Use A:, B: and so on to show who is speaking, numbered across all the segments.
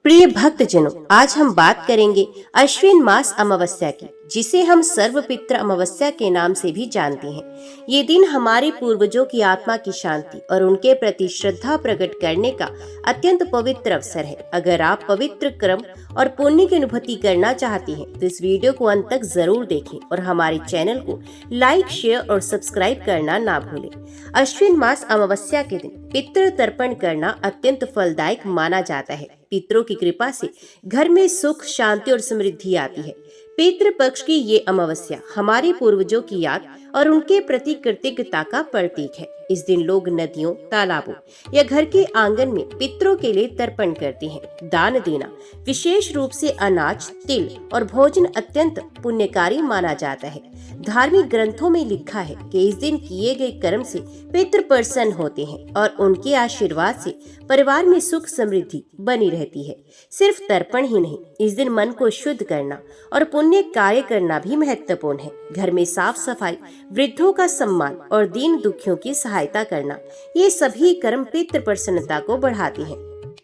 A: प्रिय भक्तजनों, आज हम बात करेंगे अश्विन मास अमावस्या की, जिसे हम सर्वपित्र अमावस्या के नाम से भी जानते हैं। ये दिन हमारे पूर्वजों की आत्मा की शांति और उनके प्रति श्रद्धा प्रकट करने का अत्यंत पवित्र अवसर है। अगर आप पवित्र क्रम और पुण्य की अनुभूति करना चाहते हैं तो इस वीडियो को अंत तक जरूर देखें और हमारे चैनल को लाइक, शेयर और सब्सक्राइब करना ना भूलें। अश्विन मास अमावस्या के दिन पितृ तर्पण करना अत्यंत फलदायक माना जाता है। पितरों की कृपा से घर में सुख, शांति और समृद्धि आती है। पितृ पक्ष की ये अमावस्या हमारे पूर्वजों की याद और उनके प्रति कृतज्ञता का प्रतीक है। इस दिन लोग नदियों, तालाबों या घर के आंगन में पितरों के लिए तर्पण करते हैं। दान देना, विशेष रूप से अनाज, तिल और भोजन अत्यंत पुण्यकारी माना जाता है। धार्मिक ग्रंथों में लिखा है कि इस दिन किए गए कर्म से पितृ प्रसन्न होते हैं और उनके आशीर्वाद से परिवार में सुख समृद्धि बनी रहती है। सिर्फ तर्पण ही नहीं, इस दिन मन को शुद्ध करना और पुण्य कार्य करना भी महत्वपूर्ण है। घर में साफ सफाई, वृद्धों का सम्मान और दीन दुखियों की सहायता करना, ये सभी कर्म पितृ प्रसन्नता को बढ़ाते हैं।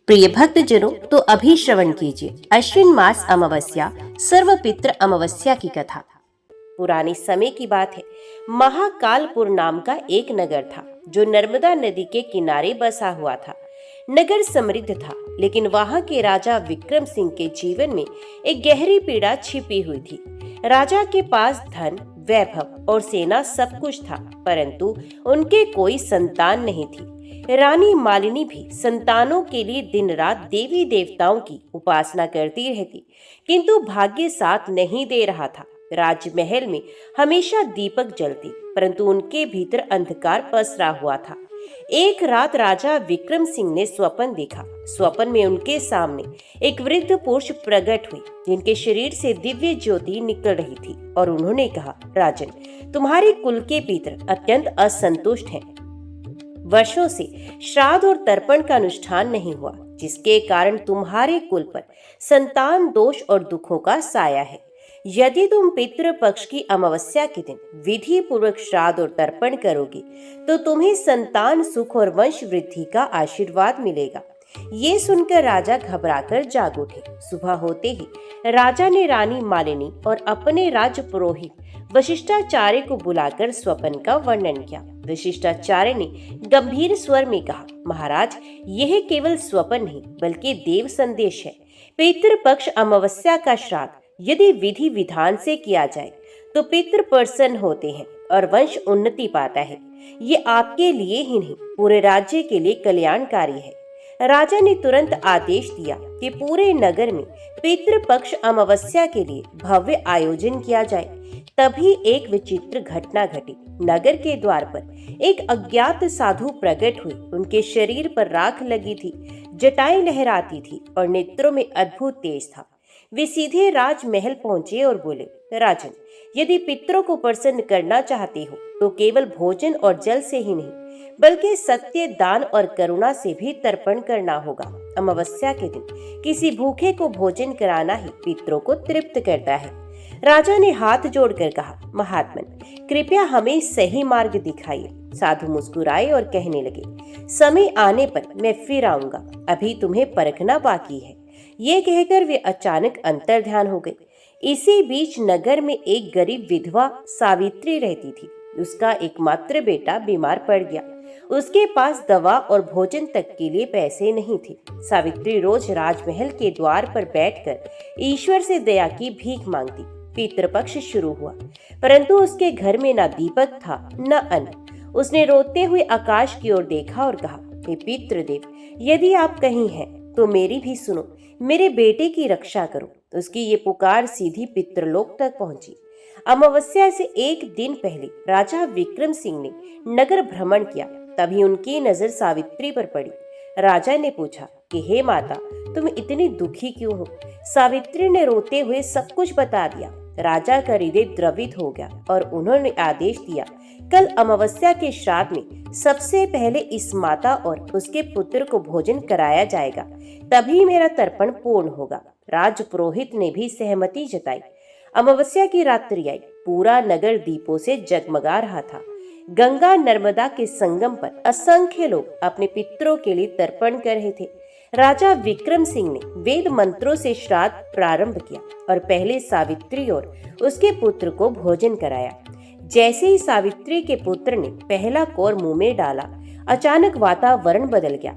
A: प्रिय भक्तजनों, तो अभी श्रवण कीजिए अश्विन मास अमावस्या सर्वपित्र अमावस्या की कथा। पुराने समय की बात है। महाकालपुर नाम का एक नगर था जो नर्मदा नदी के किनारे बसा हुआ था। नगर समृद्ध था, लेकिन वहां के राजा विक्रम सिंह के जीवन में एक गहरी पीड़ा छिपी हुई थी। राजा के पास धन, वैभव और सेना सब कुछ था, परंतु उनके कोई संतान नहीं थी। रानी मालिनी भी संतानों के लिए दिन रात देवी देवताओं की उपासना करती रहती, किंतु भाग्य साथ नहीं दे रहा था। राजमहल में हमेशा दीपक जलती, परंतु उनके भीतर अंधकार पसरा हुआ था। एक रात राजा विक्रम सिंह ने स्वप्न देखा। स्वप्न में उनके सामने एक वृद्ध पुरुष प्रकट हुए, जिनके शरीर से दिव्य ज्योति निकल रही थी, और उन्होंने कहा, राजन, तुम्हारे कुल के पितर अत्यंत असंतुष्ट हैं। वर्षों से श्राद्ध और तर्पण का अनुष्ठान नहीं हुआ, जिसके कारण तुम्हारे कुल पर संतान दोष और दुखों का साया है। यदि तुम पितृ पक्ष की अमावस्या के दिन विधि पूर्वक श्राद्ध और तर्पण करोगे तो तुम्हें संतान सुख और वंश वृद्धि का आशीर्वाद मिलेगा। ये सुनकर राजा घबराकर जाग उठे। सुबह होते ही राजा ने रानी मालिनी और अपने राज पुरोहित वशिष्ठाचार्य को बुलाकर स्वप्न का वर्णन किया। वशिष्ठाचार्य ने गंभीर स्वर में कहा, महाराज, यह केवल स्वप्न नहीं बल्कि देव संदेश है। पितृ पक्ष अमावस्या का श्राद्ध यदि विधि विधान से किया जाए तो पितृ प्रसन्न होते हैं और वंश उन्नति पाता है। ये आपके लिए ही नहीं, पूरे राज्य के लिए कल्याणकारी है। राजा ने तुरंत आदेश दिया कि पूरे नगर में पितृ पक्ष अमावस्या के लिए भव्य आयोजन किया जाए। तभी एक विचित्र घटना घटी। नगर के द्वार पर एक अज्ञात साधु प्रकट हुए। उनके शरीर पर राख लगी थी, जटाएं लहराती थी और नेत्रों में अद्भुत तेज था। वे सीधे राजमहल पहुंचे और बोले, राजन, यदि पितरों को प्रसन्न करना चाहते हो तो केवल भोजन और जल से ही नहीं बल्कि सत्य, दान और करुणा से भी तर्पण करना होगा। अमावस्या के दिन किसी भूखे को भोजन कराना ही पितरों को तृप्त करता है। राजा ने हाथ जोड़कर कहा, महात्मन, कृपया हमें सही मार्ग दिखाइए। साधु मुस्कुराए और कहने लगे, समय आने पर मैं फिर आऊंगा, अभी तुम्हें परखना बाकी है। ये कहकर वे अचानक अंतर्ध्यान हो गए। इसी बीच नगर में एक गरीब विधवा सावित्री रहती थी। उसका एकमात्र बेटा बीमार पड़ गया। उसके पास दवा और भोजन तक के लिए पैसे नहीं थे। सावित्री रोज राजमहल के द्वार पर बैठकर ईश्वर से दया की भीख मांगती। पितृपक्ष शुरू हुआ, परंतु उसके घर में न दीपक था न अन्न। उसने रोते हुए आकाश की ओर देखा और कहा, हे पितृदेव, यदि आप कहीं हैं तो मेरी भी सुनो, मेरे बेटे की रक्षा करो। उसकी ये पुकार सीधी पितृलोक तक पहुंची। अमावस्या से एक दिन पहले राजा विक्रम सिंह ने नगर भ्रमण किया। तभी उनकी नजर सावित्री पर पड़ी। राजा ने पूछा कि हे माता, तुम इतनी दुखी क्यों हो? सावित्री ने रोते हुए सब कुछ बता दिया। राजा का हृदय द्रवित हो गया और उन्होंने आदेश दिया, कल अमावस्या के श्राद्ध में सबसे पहले इस माता और उसके पुत्र को भोजन कराया जाएगा, तभी मेरा तर्पण पूर्ण होगा। राज पुरोहित ने भी सहमति जताई। अमावस्या की रात्रि आई। पूरा नगर दीपों से जगमगा रहा था। गंगा नर्मदा के संगम पर असंख्य लोग अपने पितरों के लिए तर्पण कर रहे थे। राजा विक्रम सिंह ने वेद मंत्रों से श्राद्ध प्रारंभ किया और पहले सावित्री और उसके पुत्र को भोजन कराया। जैसे ही सावित्री के पुत्र ने पहला कौर मुंह में डाला, अचानक वातावरण बदल गया।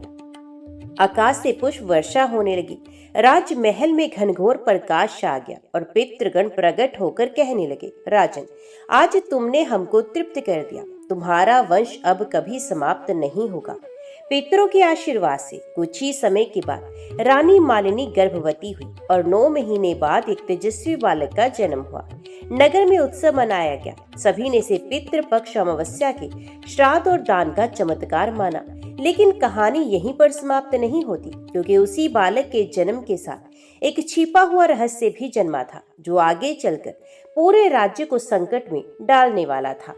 A: आकाश से पुष्प वर्षा होने लगी। राजमहल में घनघोर प्रकाश छा गया और पितृगण प्रकट होकर कहने लगे, राजन, आज तुमने हमको तृप्त कर दिया। तुम्हारा वंश अब कभी समाप्त नहीं होगा। पितरों के आशीर्वाद से कुछ ही समय के बाद रानी मालिनी गर्भवती हुई और 9 महीने बाद एक तेजस्वी बालक का जन्म हुआ। नगर में उत्सव मनाया गया। सभी ने इसे पितृ पक्ष अमावस्या के श्राद्ध और दान का चमत्कार माना। लेकिन कहानी यहीं पर समाप्त नहीं होती, क्योंकि उसी बालक के जन्म के साथ एक छिपा हुआ रहस्य भी जन्मा था, जो आगे चलकर पूरे राज्य को संकट में डालने वाला था।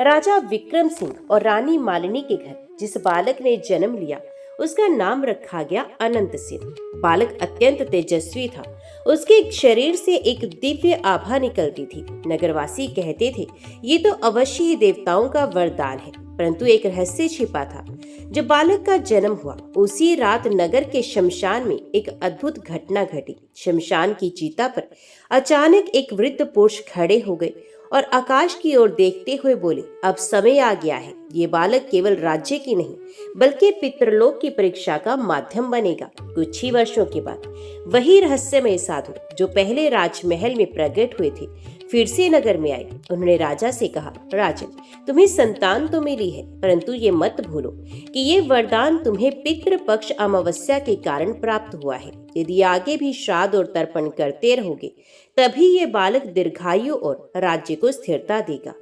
A: राजा विक्रम सिंह और रानी मालिनी के घर जिस बालक ने जन्म लिया, उसका नाम रखा गया अनंत सेन। बालक अत्यंत तेजस्वी था। उसके शरीर से एक दिव्य आभा निकलती थी। नगरवासी कहते थे, ये तो अवश्य ही देवताओं का वरदान है। परंतु एक रहस्य छिपा था। जब बालक का जन्म हुआ, उसी रात नगर के शमशान में एक अद्भुत घटना घटी। शमशान की चिता पर अचानक एक वृद्ध पुरुष खड़े हो गए और आकाश की ओर देखते हुए बोले, अब समय आ गया है। ये बालक केवल राज्य की नहीं, बल्कि पितृलोक की परीक्षा का माध्यम बनेगा। कुछ ही वर्षों के बाद वही रहस्यमय साधु जो पहले राजमहल में प्रकट हुए थे, फिर से नगर में आए। उन्होंने राजा से कहा, राजन, तुम्हें संतान तो मिली है, परंतु ये मत भूलो कि ये वरदान तुम्हें पितृ पक्ष अमावस्या के कारण प्राप्त हुआ है। यदि आगे भी श्राद्ध और तर्पण करते रहोगे, तभी ये बालक दीर्घायु और राज्य को स्थिरता देगा,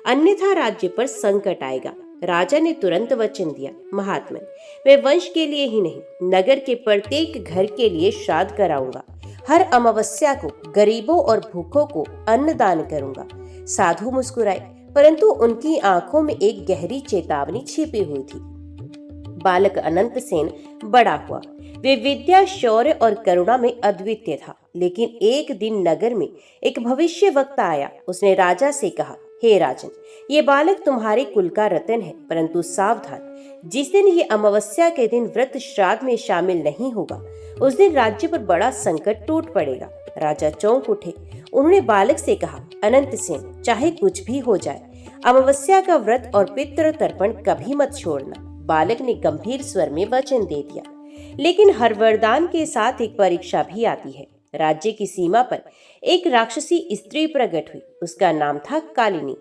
A: अन्यथा राज्य पर संकट आएगा। राजा ने तुरंत वचन दिया, महात्मन, मैं वंश के लिए ही नहीं, नगर के प्रत्येक घर के लिए श्राद्ध कराऊंगा। हर अमावस्या को गरीबों और भूखों को अन्न दान करूंगा। साधु मुस्कुराए, परंतु उनकी आंखों में एक गहरी चेतावनी छिपी हुई थी। बालक अनंत सेन बड़ा हुआ। वे विद्या, शौर्य और करुणा में अद्वितीय था। लेकिन एक दिन नगर में एक भविष्य वक्ता आया। उसने राजा से कहा, हे राजन, ये बालक तुम्हारे कुल का रतन है, परंतु सावधान, जिस दिन ये अमावस्या के दिन व्रत श्राद्ध में शामिल नहीं होगा, उस दिन राज्य पर बड़ा संकट टूट पड़ेगा। राजा चौंक उठे। उन्होंने बालक से कहा, अनंत सेन, चाहे कुछ भी हो जाए, अमावस्या का व्रत और पितृ तर्पण कभी मत छोड़ना। बालक ने गंभीर स्वर में वचन दे दिया। लेकिन हर वरदान के साथ एक परीक्षा भी आती है। राज्य की सीमा पर एक राक्षसी स्त्री प्रकट हुई। उसका नाम था कालिनी।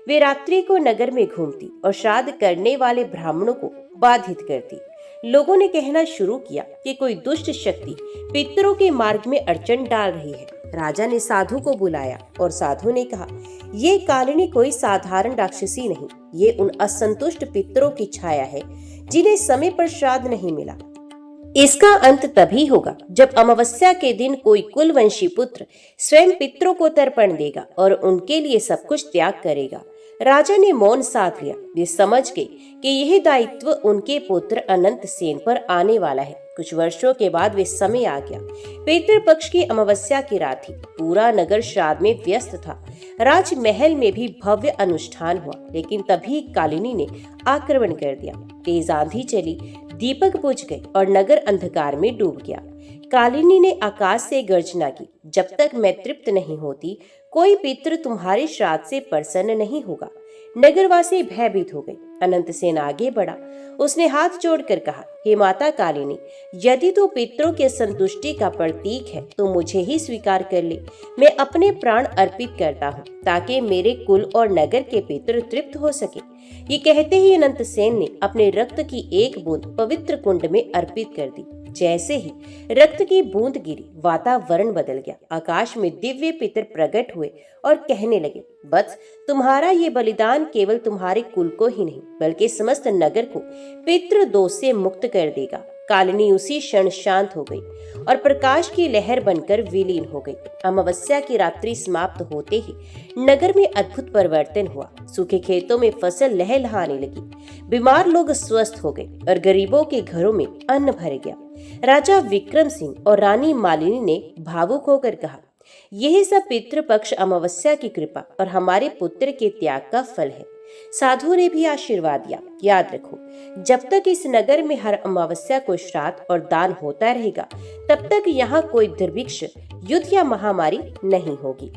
A: वे रात्रि को नगर में घूमती और श्राद्ध करने वाले ब्राह्मणों को बाधित करती। लोगों ने कहना शुरू किया कि कोई दुष्ट शक्ति पितरों के मार्ग में अड़चन डाल रही है। राजा ने साधु को बुलाया और साधु ने कहा, ये कालिनी कोई साधारण राक्षसी नहीं, ये उन असंतुष्ट पितरों की छाया है जिन्हें समय पर श्राद्ध नहीं मिला। इसका अंत तभी होगा जब अमावस्या के दिन कोई कुलवंशी पुत्र स्वयं पितरों को तर्पण देगा और उनके लिए सब कुछ त्याग करेगा। राजा ने मौन साध लिया। वे समझ गए कि यह दायित्व उनके पुत्र अनंत सेन पर आने वाला है। कुछ वर्षों के बाद वे समय आ गया। पितृपक्ष की अमावस्या की रात थी। पूरा नगर श्राद्ध में व्यस्त था। राजमहल में भी भव्य अनुष्ठान हुआ, लेकिन तभी कालिनी ने आक्रमण कर दिया। तेज आंधी चली, दीपक बुझ गए और नगर अंधकार में डूब गया। कालिनी ने आकाश से गर्जना की, जब तक मैं तृप्त नहीं होती, कोई पितृ तुम्हारे श्राद्ध से प्रसन्न नहीं होगा। नगरवासी भयभीत हो गए। अनंत सेन आगे बढ़ा। उसने हाथ जोड़कर कहा, हे माता कालिनी, यदि तू पितरों के संतुष्टि का प्रतीक है तो मुझे ही स्वीकार कर ले। मैं अपने प्राण अर्पित करता हूँ ताकि मेरे कुल और नगर के पितृ तृप्त हो सके। ये कहते ही अनंत सेन ने अपने रक्त की एक बूंद पवित्र कुंड में अर्पित कर दी। जैसे ही रक्त की बूंद गिरी, वातावरण बदल गया। आकाश में दिव्य पितर प्रकट हुए और कहने लगे, बस तुम्हारा ये बलिदान केवल तुम्हारे कुल को ही नहीं, बल्कि समस्त नगर को पितृ दोष से मुक्त कर देगा। कालिनी उसी क्षण शांत हो गई और प्रकाश की लहर बनकर विलीन हो गई। अमावस्या की रात्रि समाप्त होते ही नगर में अद्भुत परिवर्तन हुआ। सूखे खेतों में फसल लहलहाने लगी, बीमार लोग स्वस्थ हो गए और गरीबों के घरों में अन्न भर गया। राजा विक्रम सिंह और रानी मालिनी ने भावुक होकर कहा, यही सब पितृपक्ष अमावस्या की कृपा और हमारे पुत्र के त्याग का फल है। साधु ने भी आशीर्वाद दिया, याद रखो, जब तक इस नगर में हर अमावस्या को श्राद्ध और दान होता रहेगा, तब तक यहाँ कोई दुर्भिक्ष, युद्ध या महामारी नहीं होगी।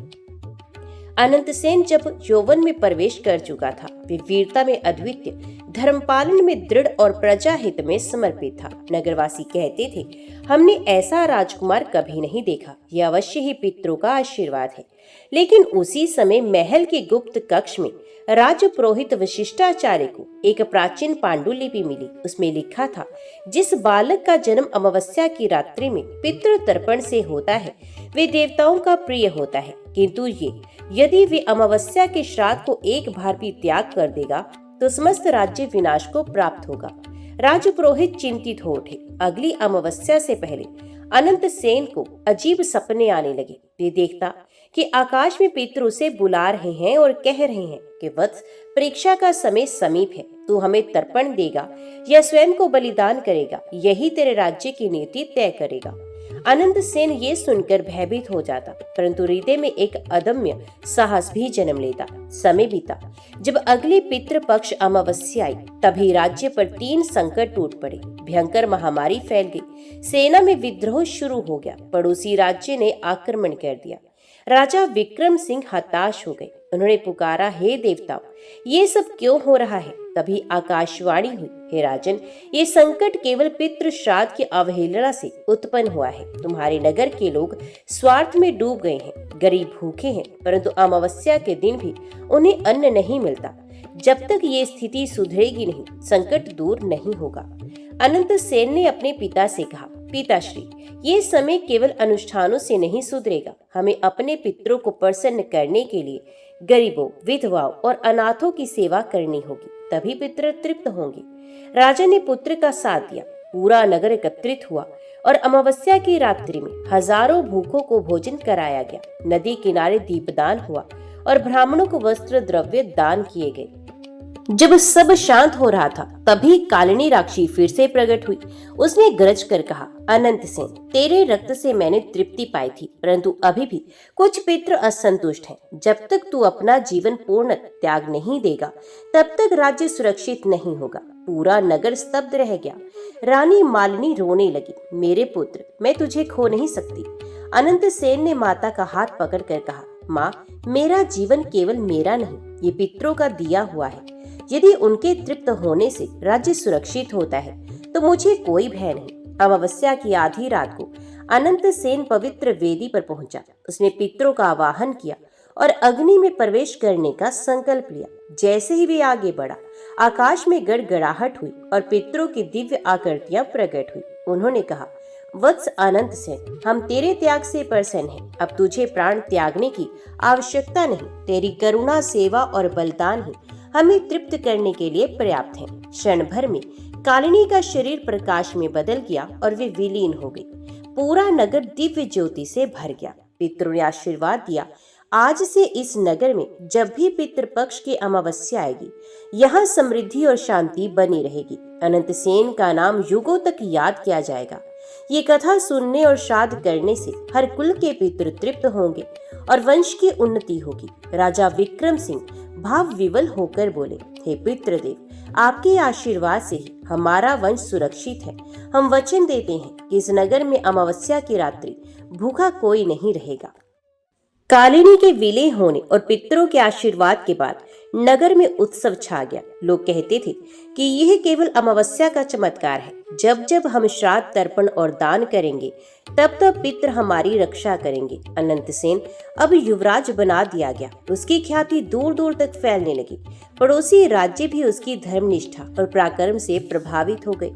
A: अनंतसेन जब यौवन में प्रवेश कर चुका था, वे वीरता में अद्वितीय, धर्मपालन में दृढ़ और प्रजा हित में समर्पित था। नगरवासी कहते थे, हमने ऐसा राजकुमार कभी नहीं देखा, यह अवश्य ही पितरों का आशीर्वाद है। लेकिन उसी समय महल के गुप्त कक्ष में राज पुरोहित वशिष्ठाचार्य को एक प्राचीन पांडुलिपि मिली। उसमें लिखा था, जिस बालक का जन्म अमावस्या की रात्रि में पितृ तर्पण से होता है, वे देवताओं का प्रिय होता है, किंतु यदि वे अमावस्या के श्राद्ध को एक बार भी त्याग कर देगा तो समस्त राज्य विनाश को प्राप्त होगा। राजपुरोहित चिंतित हो उठे। अगली अमावस्या से पहले अनंतसेन को अजीब सपने आने लगे। वे देखता कि आकाश में पितृ उसे बुला रहे हैं और कह रहे हैं कि वत्स, परीक्षा का समय समीप है, तू हमें तर्पण देगा या स्वयं को बलिदान करेगा, यही तेरे राज्य की नीति तय करेगा। अनंतसेन ये सुनकर भयभीत हो जाता, परंतु हृदय में एक अदम्य साहस भी जन्म लेता। समय बीता। जब अगली पितृ पक्ष अमावस्या आई, तभी राज्य पर 3 संकट टूट पड़े। भयंकर महामारी फैल गई, सेना में विद्रोह शुरू हो गया, पड़ोसी राज्य ने आक्रमण कर दिया। राजा विक्रम सिंह हताश हो गए। उन्होंने पुकारा, हे देवताओं, ये सब क्यों हो रहा है? तभी आकाशवाणी हुई, हे राजन, ये संकट केवल पितृ श्राद्ध की अवहेलना से उत्पन्न हुआ है। तुम्हारे नगर के लोग स्वार्थ में डूब गए हैं, गरीब भूखे हैं, परंतु अमावस्या के दिन भी उन्हें अन्न नहीं मिलता। जब तक ये स्थिति सुधरेगी नहीं, संकट दूर नहीं होगा। अनंतसेन ने अपने पिता से कहा, पिताश्री, ये समय केवल अनुष्ठानों से नहीं सुधरेगा। हमें अपने पितरों को प्रसन्न करने के लिए गरीबों, विधवाओं और अनाथों की सेवा करनी होगी, तभी पितर तृप्त होंगे। राजा ने पुत्र का साथ दिया। पूरा नगर एकत्रित हुआ और अमावस्या की रात्रि में हजारों भूखों को भोजन कराया गया। नदी किनारे दीपदान हुआ और ब्राह्मणों को वस्त्र द्रव्य दान किए गए। जब सब शांत हो रहा था, तभी कालिनी राक्षी फिर से प्रकट हुई। उसने गरज कर कहा, अनंतसेन, तेरे रक्त से मैंने तृप्ति पाई थी, परंतु अभी भी कुछ पितृ असंतुष्ट हैं। जब तक तू अपना जीवन पूर्ण त्याग नहीं देगा, तब तक राज्य सुरक्षित नहीं होगा। पूरा नगर स्तब्ध रह गया। रानी मालिनी रोने लगी, मेरे पुत्र, मैं तुझे खो नहीं सकती। अनंतसेन ने माता का हाथ पकड़कर कहा, माँ, मेरा जीवन केवल मेरा नहीं, ये पितरों का दिया हुआ है। यदि उनके तृप्त होने से राज्य सुरक्षित होता है, तो मुझे कोई भय नहीं। अमावस्या की आधी रात को अनंतसेन पवित्र वेदी पर पहुंचा। उसने पितरों का आवाहन किया और अग्नि में प्रवेश करने का संकल्प लिया। जैसे ही वे आगे बढ़ा, आकाश में गड़गड़ाहट हुई और पितरों की दिव्य आकृतियां प्रकट हुई। उन्होंने कहा, वत्स अनंतसेन, हम तेरे त्याग से प्रसन्न हैं। अब तुझे प्राण त्यागने की आवश्यकता नहीं। तेरी करुणा, सेवा और बलिदान ही हमें तृप्त करने के लिए पर्याप्त है। क्षण भर में कालिनी का शरीर प्रकाश में बदल गया और वे विलीन हो गई। पूरा नगर दिव्य ज्योति से भर गया। पितरों ने आशीर्वाद दिया, आज से इस नगर में जब भी पितृपक्ष की अमावस्या आएगी, यहाँ समृद्धि और शांति बनी रहेगी। अनंतसेन का नाम युगों तक याद किया जाएगा। ये कथा सुनने और श्राद्ध करने से हर कुल के पितृ तृप्त होंगे और वंश की उन्नति होगी। राजा विक्रम सिंह भाव विवल होकर बोले, हे पितृदेव, आपके आशीर्वाद से ही हमारा वंश सुरक्षित है। हम वचन देते हैं कि इस नगर में अमावस्या की रात्रि भूखा कोई नहीं रहेगा। कालिनी के विलय होने और पितरों के आशीर्वाद के बाद नगर में उत्सव छा गया। लोग कहते थे कि यह केवल अमावस्या का चमत्कार है। जब जब हम श्राद्ध, तर्पण और दान करेंगे, तब तब पितृ हमारी रक्षा करेंगे। अनंतसेन अब युवराज बना दिया गया। उसकी ख्याति दूर दूर तक फैलने लगी। पड़ोसी राज्य भी उसकी धर्मनिष्ठा और पराक्रम से प्रभावित हो गए।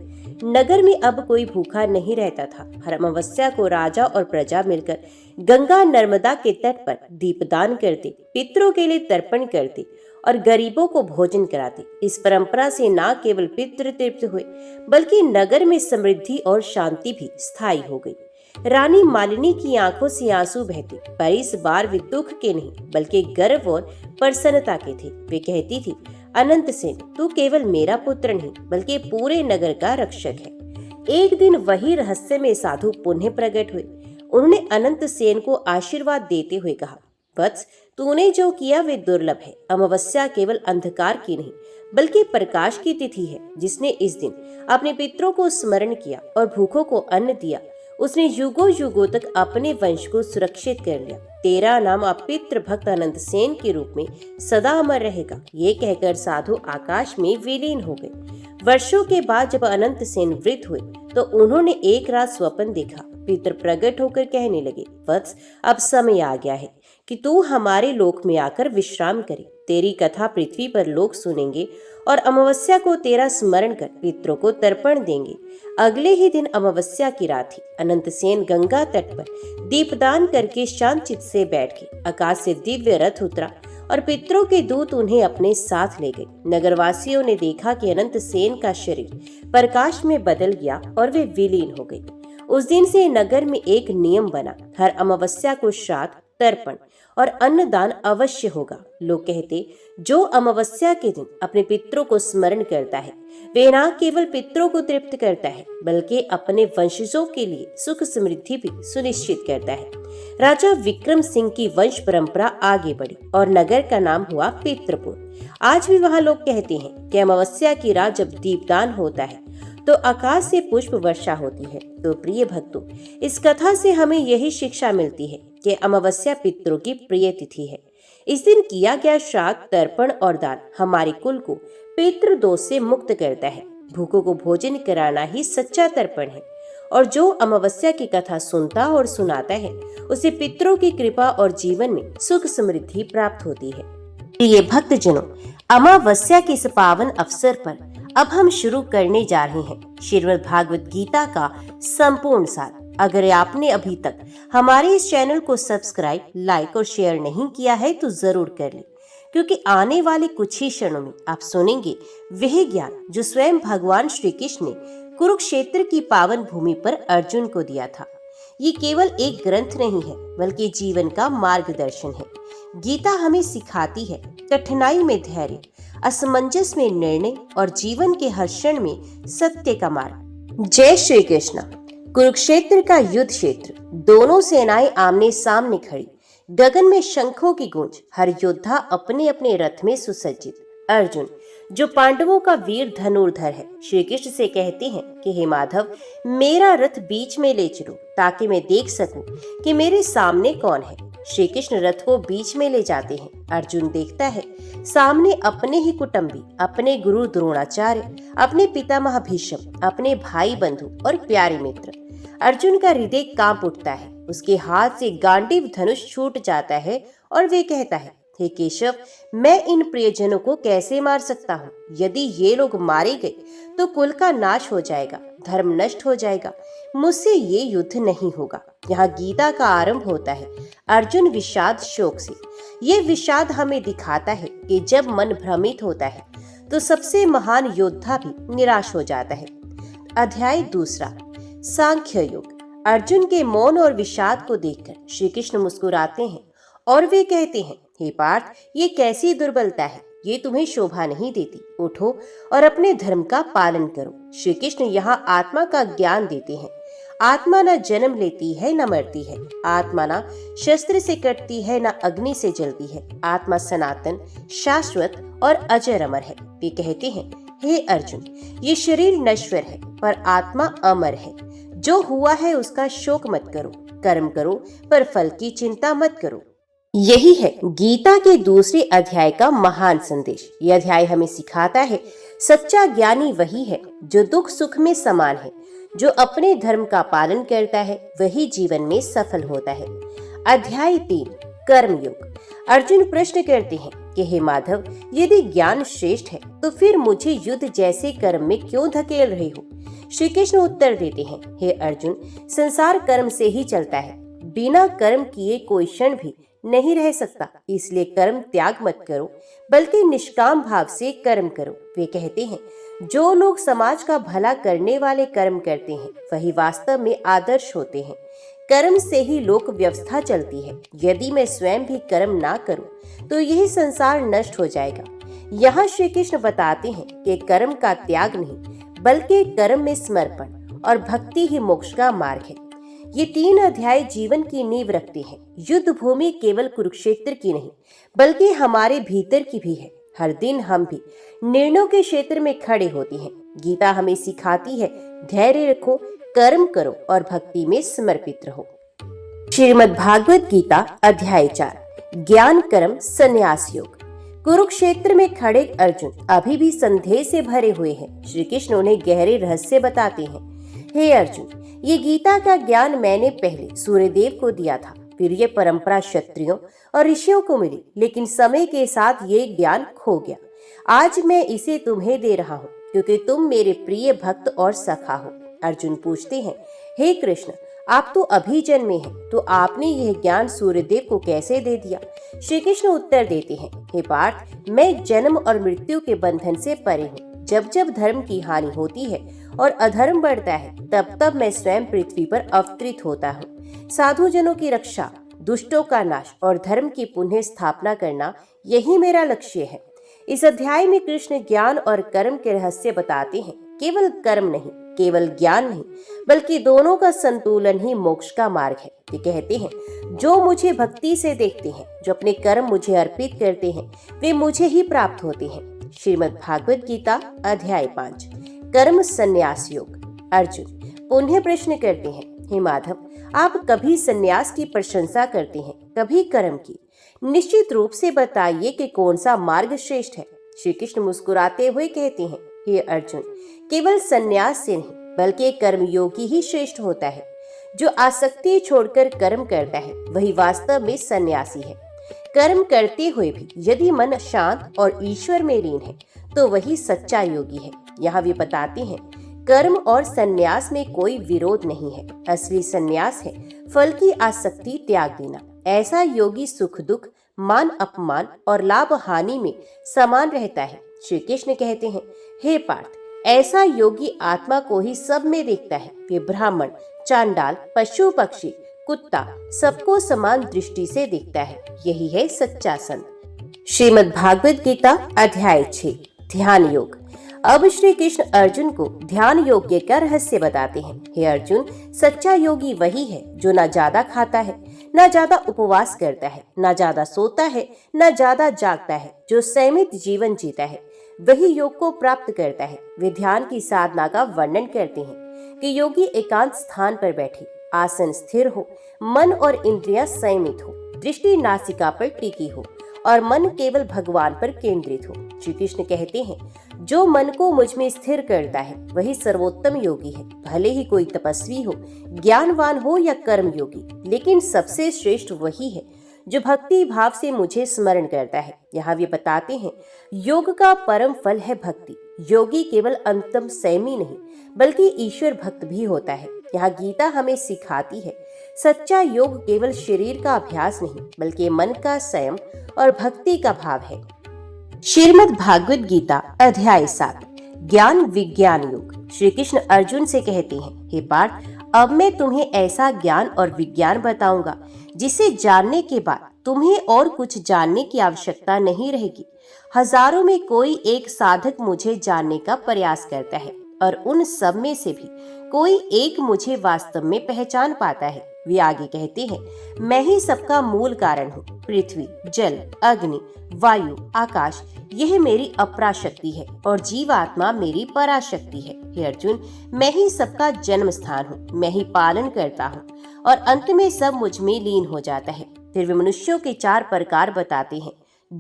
A: नगर में अब कोई भूखा नहीं रहता था। हर अमावस्या को राजा और प्रजा मिलकर गंगा नर्मदा के तट पर दीपदान करते, पितरों के लिए तर्पण करते और गरीबों को भोजन कराते। इस परंपरा से न केवल पितृ तृप्त हुए, बल्कि नगर में समृद्धि और शांति भी स्थायी हो गई। रानी मालिनी की आंखों से आंसू बहते, पर इस बार वे दुख के नहीं, बल्कि गर्व और प्रसन्नता के थे। वे कहती थी, अनंतसेन, तू केवल मेरा पुत्र नहीं, बल्कि पूरे नगर का रक्षक है। एक दिन वही रहस्यमय साधु पुनः प्रकट हुए। उन्होंने अनंतसेन को आशीर्वाद देते हुए कहा, वत्स, तूने जो किया वे दुर्लभ है। अमावस्या केवल अंधकार की नहीं बल्कि प्रकाश की तिथि है। जिसने इस दिन अपने पितरों को स्मरण किया और भूखों को अन्न दिया, उसने युगों युगों तक अपने वंश को सुरक्षित कर लिया। तेरा नाम अपितृ भक्त अनंत सेन के रूप में सदा अमर रहेगा। ये कहकर साधु आकाश में विलीन हो गए। वर्षों के बाद जब अनंत सेन वृद्ध हुए तो उन्होंने एक रात स्वप्न देखा। पितर प्रकट होकर कहने लगे, वत्स, अब समय आ गया है कि तू हमारे लोक में आकर विश्राम करे। तेरी कथा पृथ्वी पर लोग सुनेंगे और अमावस्या को तेरा स्मरण कर पितरों को तर्पण देंगे। अगले ही दिन अमावस्या की रात थी। अनंत सेन गंगा तट पर दीपदान करके शांत चित्त से बैठ गए। आकाश से दिव्य रथ उतरा और पितरों के दूत उन्हें अपने साथ ले गए। नगरवासियों ने देखा कि अनंत सेन का शरीर प्रकाश में बदल गया और वे विलीन हो गए। उस दिन से नगर में एक नियम बना, हर अमावस्या को श्राद्ध, तर्पण और अन्नदान अवश्य होगा। लोग कहते, जो अमावस्या के दिन अपने पितरों को स्मरण करता है वे न केवल पितरों को तृप्त करता है बल्कि अपने वंशजों के लिए सुख समृद्धि भी सुनिश्चित करता है। राजा विक्रम सिंह की वंश परंपरा आगे बढ़ी और नगर का नाम हुआ पितृपुर। आज भी वहाँ लोग कहते हैं कि अमावस्या की रात जब दीपदान होता है तो आकाश से पुष्प वर्षा होती है। तो प्रिय भक्तों, इस कथा से हमें यही शिक्षा मिलती है कि अमावस्या पितरों की प्रिय तिथि है। इस दिन किया गया श्राद्ध, तर्पण और दान हमारे कुल को पितृ दोष से मुक्त करता है। भूखों को भोजन कराना ही सच्चा तर्पण है और जो अमावस्या की कथा सुनता और सुनाता है उसे पितरों की कृपा और जीवन में सुख समृद्धि प्राप्त होती है। प्रिय भक्तजनों, अमावस्या के इस पावन अवसर पर अब हम शुरू करने जा रहे हैं श्रीमद् भागवत गीता का संपूर्ण सार। अगर आपने अभी तक हमारे इस चैनल को सब्सक्राइब, लाइक और शेयर नहीं किया है तो जरूर कर लें, क्योंकि आने वाले कुछ ही क्षणों में आप सुनेंगे वह ज्ञान जो स्वयं भगवान श्री कृष्ण ने कुरुक्षेत्र की पावन भूमि पर अर्जुन को दिया था। ये केवल एक ग्रंथ नहीं है बल्कि जीवन का मार्गदर्शन है। गीता हमें सिखाती है कठिनाई में धैर्य, असमंजस में निर्णय और जीवन के हर क्षण में सत्य का मार्ग। जय श्री कृष्ण। कुरुक्षेत्र का युद्ध क्षेत्र, दोनों सेनाएं आमने सामने खड़ी, गगन में शंखों की गूंज, हर योद्धा अपने अपने रथ में सुसज्जित। अर्जुन, जो पांडवों का वीर धनुर्धर है, श्री कृष्ण से कहते हैं कि हे माधव, मेरा रथ बीच में ले चलो ताकि मैं देख सकूं कि मेरे सामने कौन है। श्री कृष्ण रथ को बीच में ले जाते हैं। अर्जुन देखता है सामने अपने ही कुटुंबी, अपने गुरु द्रोणाचार्य, अपने पितामह भीष्म, अपने भाई बंधु और प्यारे मित्र। अर्जुन का हृदय कांप उठता है, उसके हाथ से गांडीव धनुष छूट जाता है और वे कहता है, हे केशव, मैं इन प्रियजनों को कैसे मार सकता हूँ? यदि ये लोग मारे गए तो कुल का नाश हो जाएगा, धर्म नष्ट हो जाएगा, मुझसे ये युद्ध नहीं होगा। यहाँ गीता का आरंभ होता है अर्जुन विषाद शोक से। ये विषाद हमें दिखाता है कि जब मन भ्रमित होता है तो सबसे महान योद्धा भी निराश हो जाता है। अध्याय दूसरा, सांख्य योग। अर्जुन के मौन और विषाद को देखकर श्री कृष्ण मुस्कुराते हैं और वे कहते हैं, हे पार्थ, ये कैसी दुर्बलता है, ये तुम्हें शोभा नहीं देती। उठो और अपने धर्म का पालन करो। श्री कृष्ण यहाँ आत्मा का ज्ञान देते हैं। आत्मा न जन्म लेती है न मरती है, आत्मा न शस्त्र से कटती है न अग्नि से जलती है। आत्मा सनातन, शाश्वत और अजर अमर है। वे कहते हैं, हे अर्जुन, ये शरीर नश्वर है पर आत्मा अमर है। जो हुआ है उसका शोक मत करो, कर्म करो पर फल की चिंता मत करो। यही है गीता के दूसरे अध्याय का महान संदेश। यह अध्याय हमें सिखाता है सच्चा ज्ञानी वही है जो दुख सुख में समान है। जो अपने धर्म का पालन करता है वही जीवन में सफल होता है। अध्याय 3, कर्म योग। अर्जुन प्रश्न करते हैं कि हे माधव, यदि ज्ञान श्रेष्ठ है तो फिर मुझे युद्ध जैसे कर्म में क्यों धकेल रहे हो? श्री कृष्ण उत्तर देते हैं, हे अर्जुन, संसार कर्म से ही चलता है। बिना कर्म किए कोई क्षण भी नहीं रह सकता। इसलिए कर्म त्याग मत करो बल्कि निष्काम भाव से कर्म करो। वे कहते हैं, जो लोग समाज का भला करने वाले कर्म करते हैं वही वास्तव में आदर्श होते हैं। कर्म से ही लोक व्यवस्था चलती है। यदि मैं स्वयं भी कर्म ना करूं तो यही संसार नष्ट हो जाएगा। यहाँ श्री कृष्ण बताते हैं कि कर्म का त्याग नहीं बल्कि कर्म में समर्पण और भक्ति ही मोक्ष का मार्ग है। ये 3 अध्याय जीवन की नींव रखते हैं। युद्ध भूमि केवल कुरुक्षेत्र की नहीं, बल्कि हमारे भीतर की भी है। हर दिन हम भी निर्णयों के क्षेत्र में खड़े होते हैं। गीता हमें सिखाती है, धैर्य रखो, कर्म करो और भक्ति में समर्पित रहो। श्रीमद् भागवत गीता अध्याय 4, ज्ञान कर्म संन्यास योग। कुरुक्षेत्र में खड़े अर्जुन अभी भी संदेह से भरे हुए हैं। श्री कृष्ण उन्हें गहरे रहस्य बताते हैं। हे अर्जुन, ये गीता का ज्ञान मैंने पहले सूर्यदेव को दिया था, फिर ये परंपरा क्षत्रियों और ऋषियों को मिली, लेकिन समय के साथ ये ज्ञान खो गया। आज मैं इसे तुम्हें दे रहा हूँ, क्योंकि तुम मेरे प्रिय भक्त और सखा हो। अर्जुन पूछते हैं, हे कृष्ण, आप तो अभी जन्मे हैं, तो आपने यह ज्ञान सूर्यदेव को कैसे दे दिया? श्री कृष्ण उत्तर देते हैं, हे पार्थ, मैं जन्म और मृत्यु के बंधन से परे हूँ। जब जब धर्म की हानि होती है और अधर्म बढ़ता है, तब तब मैं स्वयं पृथ्वी पर अवतरित होता हूँ। साधु जनों की रक्षा, दुष्टों का नाश और धर्म की पुनः स्थापना करना, यही मेरा लक्ष्य है। इस अध्याय में कृष्ण ज्ञान और कर्म के रहस्य बताते हैं। केवल कर्म नहीं, केवल ज्ञान नहीं, बल्कि दोनों का संतुलन ही मोक्ष का मार्ग है। ये कहते हैं, जो मुझे भक्ति से देखते हैं, जो अपने कर्म मुझे अर्पित करते हैं, वे मुझे ही प्राप्त होते हैं। श्रीमद् भागवत गीता अध्याय 5, कर्म संन्यास योग। अर्जुन पुनः प्रश्न करते हैं, हे माधव, आप कभी संन्यास की प्रशंसा करते हैं, कभी कर्म की। निश्चित रूप से बताइए कि कौन सा मार्ग श्रेष्ठ है। श्री कृष्ण मुस्कुराते हुए कहते हैं, हे अर्जुन, केवल संन्यास से नहीं, बल्कि कर्मयोगी ही श्रेष्ठ होता है। जो आसक्ति छोड़कर कर्म करता है, वही वास्तव में सन्यासी है। कर्म करते हुए भी यदि मन शांत और ईश्वर में लीन है, तो वही सच्चा योगी है। यहाँ वे बताते हैं, कर्म और सन्यास में कोई विरोध नहीं है। असली सन्यास है फल की आसक्ति त्याग देना। ऐसा योगी सुख दुख, मान अपमान और लाभ हानि में समान रहता है। श्री कृष्ण कहते हैं, हे पार्थ, ऐसा योगी आत्मा को ही सब में देखता है। वे ब्राह्मण, चांडाल, पशु पक्षी, कुत्ता, सबको समान दृष्टि से देखता है। यही है सच्चा संत। श्रीमद् भागवत गीता अध्याय 6, ध्यान योग। अब श्री कृष्ण अर्जुन को ध्यान योग्य का रहस्य बताते हैं। हे अर्जुन, सच्चा योगी वही है जो ना ज्यादा खाता है, ना ज्यादा उपवास करता है, ना ज्यादा सोता है, ना ज्यादा जागता है, जो संयमित जीवन जीता है, वही योग को प्राप्त करता है। वे ध्यान की साधना का वर्णन करते हैं कि योगी एकांत स्थान पर बैठे, आसन स्थिर हो, मन और इंद्रियां संयमित हो, दृष्टि नासिका पर टिकी हो और मन केवल भगवान पर केंद्रित हो। श्री कृष्ण कहते हैं, जो मन को मुझ में स्थिर करता है, वही सर्वोत्तम योगी है। भले ही कोई तपस्वी हो, ज्ञानवान हो या कर्म योगी, लेकिन सबसे श्रेष्ठ वही है जो भक्ति भाव से मुझे स्मरण करता है। यहाँ वे बताते हैं, योग का परम फल है भक्ति। योगी केवल अंतम संयमी नहीं, बल्कि ईश्वर भक्त भी होता है। यहाँ गीता हमें सिखाती है, सच्चा योग केवल शरीर का अभ्यास नहीं, बल्कि मन का संयम और भक्ति का भाव है। श्रीमद् भागवत गीता अध्याय 7, ज्ञान विज्ञान योग। श्री कृष्ण अर्जुन से कहते हैं, हे पार्थ, अब मैं तुम्हें ऐसा ज्ञान और विज्ञान बताऊंगा जिसे जानने के बाद तुम्हें और कुछ जानने की आवश्यकता नहीं रहेगी। हजारों में कोई एक साधक मुझे जानने का प्रयास करता है और उन सब में से भी कोई एक मुझे वास्तव में पहचान पाता है। वे आगे कहते हैं, मैं ही सबका मूल कारण हूँ। पृथ्वी, जल, अग्नि, वायु, आकाश, यह मेरी अपराशक्ति है और जीवात्मा मेरी पराशक्ति है। हे अर्जुन, मैं ही सबका जन्म स्थान हूँ, मैं ही पालन करता हूँ और अंत में सब मुझ में लीन हो जाता है। फिर वे मनुष्यों के 4 प्रकार बताते हैं,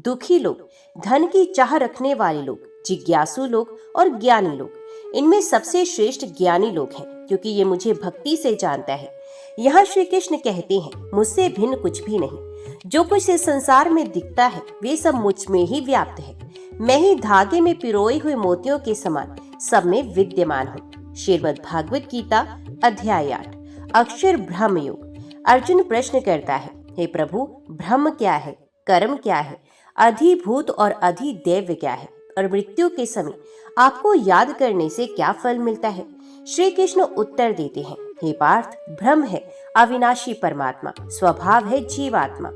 A: दुखी लोग, धन की चाह रखने वाले लोग, जिज्ञासु लोग और ज्ञानी लोग। इनमें सबसे श्रेष्ठ ज्ञानी लोग हैं, क्योंकि ये मुझे भक्ति से जानता है। यहाँ श्री कृष्ण कहते हैं, मुझसे भिन्न कुछ भी नहीं। जो कुछ इस संसार में दिखता है, वे सब मुझ में ही व्याप्त है। मैं ही धागे में पिरोए हुए मोतियों के समान सब में विद्यमान हूँ। श्रीमद् भागवत गीता अध्याय 8, अक्षर ब्रह्म योग। अर्जुन प्रश्न करता है, हे प्रभु, ब्रह्म क्या है, कर्म क्या है, अधिभूत और अधिदैव क्या है, और मृत्यु के समय आपको याद करने से क्या फल मिलता है? श्री कृष्ण उत्तर देते हैं, हे पार्थ, ब्रह्म है अविनाशी परमात्मा, स्वभाव है जीवात्मा,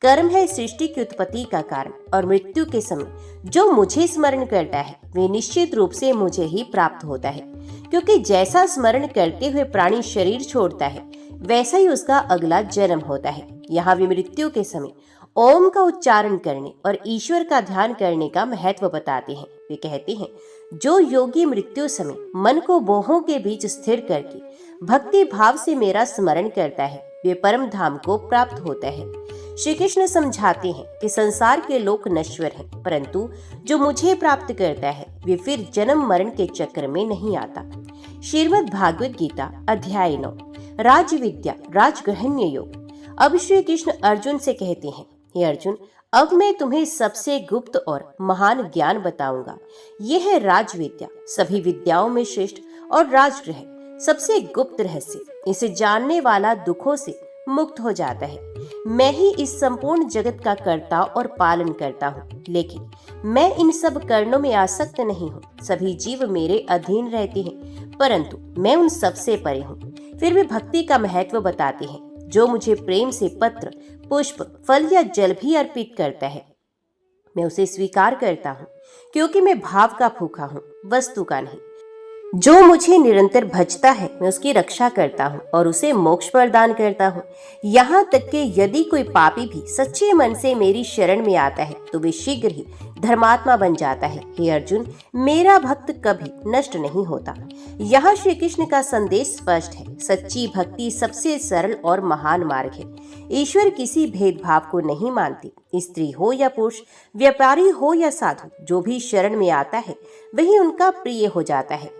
A: कर्म है सृष्टि की उत्पत्ति का कारण, और मृत्यु के समय जो मुझे स्मरण करता है, वे निश्चित रूप से मुझे ही प्राप्त होता है। क्योंकि जैसा स्मरण करते हुए प्राणी शरीर छोड़ता है, वैसा ही उसका अगला जन्म होता है। यहाँ वे मृत्यु के समय ओम का उच्चारण करने और ईश्वर का ध्यान करने का महत्व बताते हैं। वे कहते हैं, जो योगी मृत्यु समय मन को बोहों के बीच स्थिर करके भक्ति भाव से मेरा स्मरण करता है, वे परम धाम को प्राप्त होता है। श्री कृष्ण समझाते हैं कि संसार के लोग नश्वर हैं, परंतु जो मुझे प्राप्त करता है वे फिर जन्म मरण के चक्र में नहीं आता। श्रीमद् भागवत गीता अध्याय 9 राज विद्या राजगृहण्य योग। अब श्री कृष्ण अर्जुन से कहते हैं, हे अर्जुन, अब मैं तुम्हें सबसे गुप्त और महान ज्ञान बताऊंगा। यह है राज विद्या, सभी विद्याओं में श्रेष्ठ, और राजगृह सबसे गुप्त रहस्य। इसे जानने वाला दुखों से मुक्त हो जाता है। मैं ही इस संपूर्ण जगत का कर्ता और पालन करता हूँ, लेकिन मैं इन सब कारणों में आसक्त नहीं हूँ। सभी जीव मेरे अधीन रहते हैं, परंतु मैं उन सबसे परे हूँ। फिर वे भक्ति का महत्व बताते हैं। जो मुझे प्रेम से पत्र, पुष्प, फल या जल भी अर्पित करता है, मैं उसे स्वीकार करता हूँ, क्योंकि मैं भाव का भूखा हूँ, वस्तु का नहीं। जो मुझे निरंतर भजता है, मैं उसकी रक्षा करता हूँ और उसे मोक्ष प्रदान करता हूँ। यहाँ तक कि यदि कोई पापी भी सच्चे मन से मेरी शरण में आता है तो वे शीघ्र ही धर्मात्मा बन जाता है। हे अर्जुन, मेरा भक्त कभी नष्ट नहीं होता। यहाँ श्री कृष्ण का संदेश स्पष्ट है। सच्ची भक्ति सबसे सरल और महान मार्ग है। ईश्वर किसी भेदभाव को नहीं मानते। स्त्री हो या पुरुष, व्यापारी हो या साधु, जो भी शरण में आता है वही उनका प्रिय हो जाता है।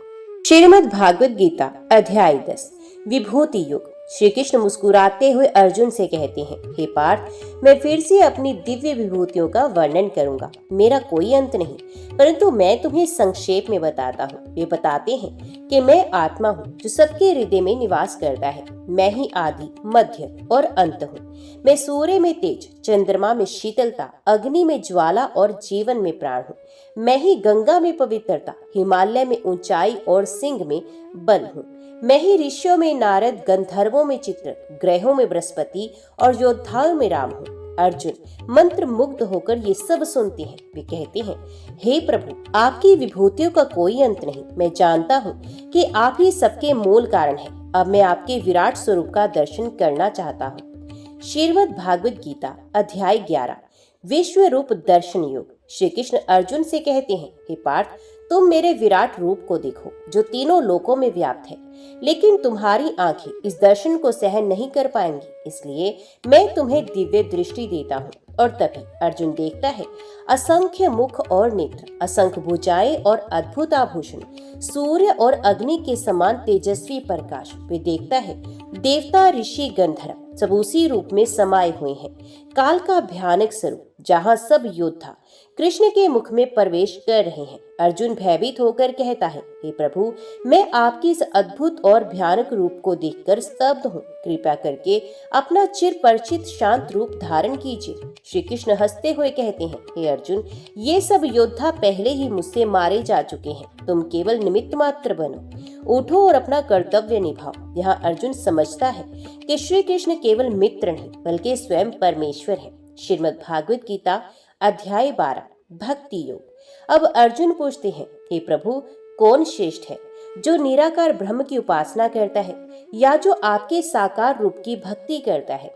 A: श्रीमद् भागवत गीता अध्याय 10 विभूति योग। श्री कृष्ण मुस्कुराते हुए अर्जुन से कहते हैं, हे पार्थ, मैं फिर से अपनी दिव्य विभूतियों का वर्णन करूंगा। मेरा कोई अंत नहीं, परंतु मैं तुम्हें संक्षेप में बताता हूँ। वे बताते हैं कि मैं आत्मा हूँ जो सबके हृदय में निवास करता है। मैं ही आदि, मध्य और अंत हूँ। मैं सूर्य में तेज, चंद्रमा में शीतलता, अग्नि में ज्वाला और जीवन में प्राण हूँ। मैं ही गंगा में पवित्रता, हिमालय में ऊंचाई और सिंह में बल हूँ। मैं ही ऋषियों में नारद, गंधर्वों में चित्रक, ग्रहों में बृहस्पति और योद्धाओं में राम हूँ। अर्जुन मंत्र मुग्ध होकर ये सब सुनते हैं। वे कहते हैं, हे प्रभु, आपकी विभूतियों का कोई अंत नहीं। मैं जानता हूँ कि आप ही सबके मूल कारण हैं। अब मैं आपके विराट स्वरूप का दर्शन करना चाहता हूँ। श्रीमद् भागवत गीता अध्याय 11 विश्व रूप दर्शन योग। श्री कृष्ण अर्जुन से कहते हैं, हे पार्थ, तुम मेरे विराट रूप को देखो जो तीनों लोकों में व्याप्त है, लेकिन तुम्हारी आंखें इस दर्शन को सहन नहीं कर पाएंगी, इसलिए मैं तुम्हें दिव्य दृष्टि देता हूँ। और तभी अर्जुन देखता है असंख्य मुख और नेत्र, असंख्य भुजाएं और अद्भुत आभूषण, सूर्य और अग्नि के समान तेजस्वी प्रकाश। वे देखता है देवता, ऋषि, गंधर्व सब उसी रूप में समाये हुए हैं। काल का भयानक स्वरूप, जहाँ सब योद्धा कृष्ण के मुख में प्रवेश कर रहे हैं। अर्जुन भयभीत होकर कहता है, हे प्रभु, मैं आपकी इस अद्भुत और भयानक रूप को देखकर स्तब्ध हूँ। कृपया करके अपना चिर परिचित शांत रूप धारण कीजिए। श्री कृष्ण हंसते हुए कहते हैं, हे अर्जुन, ये सब योद्धा पहले ही मुझसे मारे जा चुके हैं। तुम केवल निमित्त मात्र बनो। उठो और अपना कर्तव्य निभाओ। यहाँ अर्जुन समझता है कि श्री कृष्ण केवल मित्र नहीं, बल्कि स्वयं परमेश्वर है। श्रीमद् भागवत गीता अध्याय 12 भक्ति योग। अब अर्जुन पूछते हैं, हे प्रभु, कौन श्रेष्ठ है, जो निराकार ब्रह्म की उपासना करता है या जो आपके साकार रूप की भक्ति करता है?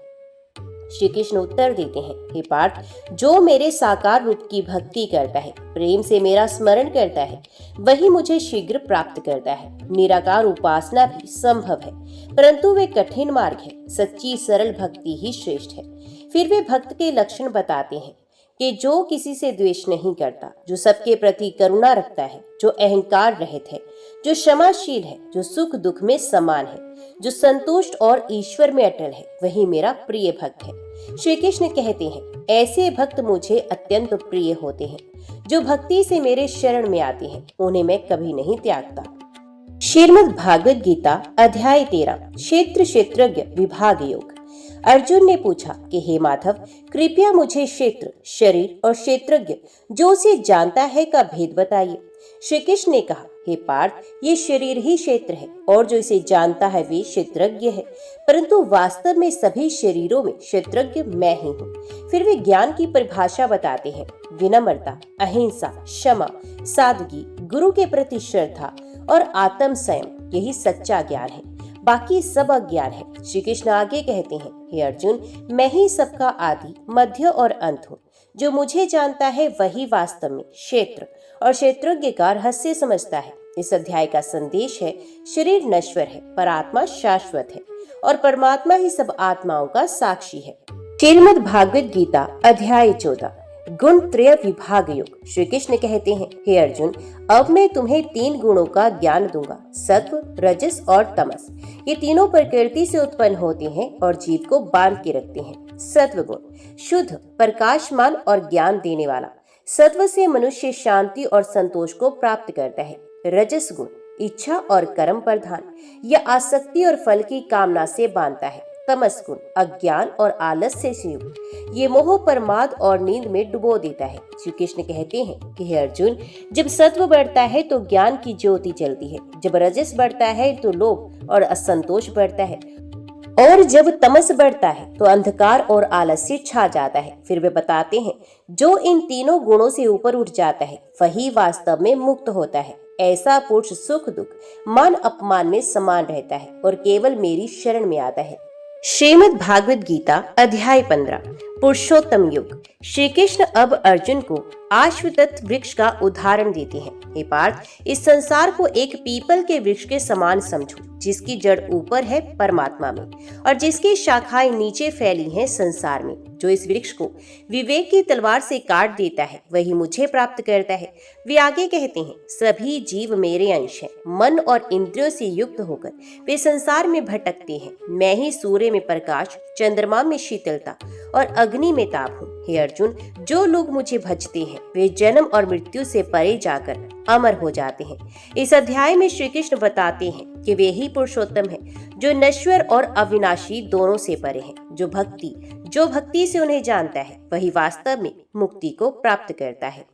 A: श्री कृष्ण उत्तर देते हैं, हे पार्थ, जो मेरे साकार रूप की भक्ति करता है, प्रेम से मेरा स्मरण करता है, वही मुझे शीघ्र प्राप्त करता है। निराकार उपासना भी संभव है, परंतु वे कठिन मार्ग है। सच्ची सरल भक्ति ही श्रेष्ठ है। फिर वे भक्त के लक्षण बताते हैं कि जो किसी से द्वेष नहीं करता, जो सबके प्रति करुणा रखता है, जो अहंकार रहित है, जो क्षमाशील है, जो सुख दुख में समान है, जो संतुष्ट और ईश्वर में अटल है, वही मेरा प्रिय भक्त है। श्री कृष्ण कहते हैं, ऐसे भक्त मुझे अत्यंत प्रिय होते हैं। जो भक्ति से मेरे शरण में आते हैं, उन्हें मैं कभी नहीं त्यागता। श्रीमद् भागवत गीता अध्याय 13 क्षेत्र क्षेत्रज्ञ विभाग योग। अर्जुन ने पूछा कि हे माधव, कृपया मुझे क्षेत्र, शरीर और क्षेत्रज्ञ जो उसे जानता है का भेद बताइए। श्री कृष्ण ने कहा, हे पार्थ, ये शरीर ही क्षेत्र है और जो इसे जानता है वे क्षेत्रज्ञ है, परंतु वास्तव में सभी शरीरों में क्षेत्रज्ञ मैं ही हूँ। फिर वे ज्ञान की परिभाषा बताते हैं, विनम्रता, अहिंसा, क्षमा, सादगी, गुरु के प्रति श्रद्धा और आत्म संयम, यही सच्चा ज्ञान है। बाकी सब अज्ञान है। श्री कृष्ण आगे कहते हैं, हे अर्जुन, मैं ही सबका आदि, मध्य और अंत हूँ। जो मुझे जानता है वही वास्तव में क्षेत्र और क्षेत्रज्ञ का रहस्य समझता है। इस अध्याय का संदेश है, शरीर नश्वर है पर आत्मा शाश्वत है और परमात्मा ही सब आत्माओं का साक्षी है। श्रीमद् भागवत गीता अध्याय 14 गुण त्रय विभाग योग। श्री कृष्ण कहते हैं, हे अर्जुन, अब मैं तुम्हें 3 गुणों का ज्ञान दूंगा, सत्व, रजस और तमस। ये तीनों प्रकृति से उत्पन्न होते हैं और जीव को बांध के रखते हैं। सत्व गुण शुद्ध, प्रकाशमान और ज्ञान देने वाला। सत्व से मनुष्य शांति और संतोष को प्राप्त करता है। रजस गुण इच्छा और कर्म प्रधान, यह आसक्ति और फल की कामना से बांधता है। तमस गुण अज्ञान और आलस्य से युक्त, ये मोह, प्रमाद और नींद में डुबो देता है। श्री कृष्ण कहते हैं कि हे अर्जुन, जब सत्व बढ़ता है तो ज्ञान की ज्योति जलती है, जब रजस बढ़ता है तो लोभ और असंतोष बढ़ता है, और जब तमस बढ़ता है तो अंधकार और आलस्य छा जाता है। फिर वे बताते हैं, जो इन तीनों गुणों से ऊपर उठ जाता है वही वास्तव में मुक्त होता है। ऐसा पुरुष सुख दुख, मान अपमान में समान रहता है और केवल मेरी शरण में आता है। श्रीमद् भागवत गीता अध्याय 15 पुरुषोत्तम युग। श्री कृष्ण अब अर्जुन को आश्वत्थ वृक्ष का उदाहरण देते हैं। हे पार्थ, इस संसार को एक पीपल के वृक्ष के समान समझो, जिसकी जड़ ऊपर है परमात्मा में और जिसकी शाखाएं नीचे फैली हैं संसार में। जो इस वृक्ष को विवेक की तलवार से काट देता है वही मुझे प्राप्त करता है। वे आगे कहते हैं, सभी जीव मेरे अंश हैं। मन और इंद्रियों से युक्त होकर वे संसार में भटकते हैं। मैं ही सूर्य में प्रकाश, चंद्रमा में शीतलता और अग्नि में ताप हूँ। हे अर्जुन, जो लोग मुझे भजते हैं वे जन्म और मृत्यु से परे जाकर अमर हो जाते हैं। इस अध्याय में श्री कृष्ण बताते हैं कि वे ही पुरुषोत्तम हैं, जो नश्वर और अविनाशी दोनों से परे हैं। जो भक्ति से उन्हें जानता है वही वास्तव में मुक्ति को प्राप्त करता है।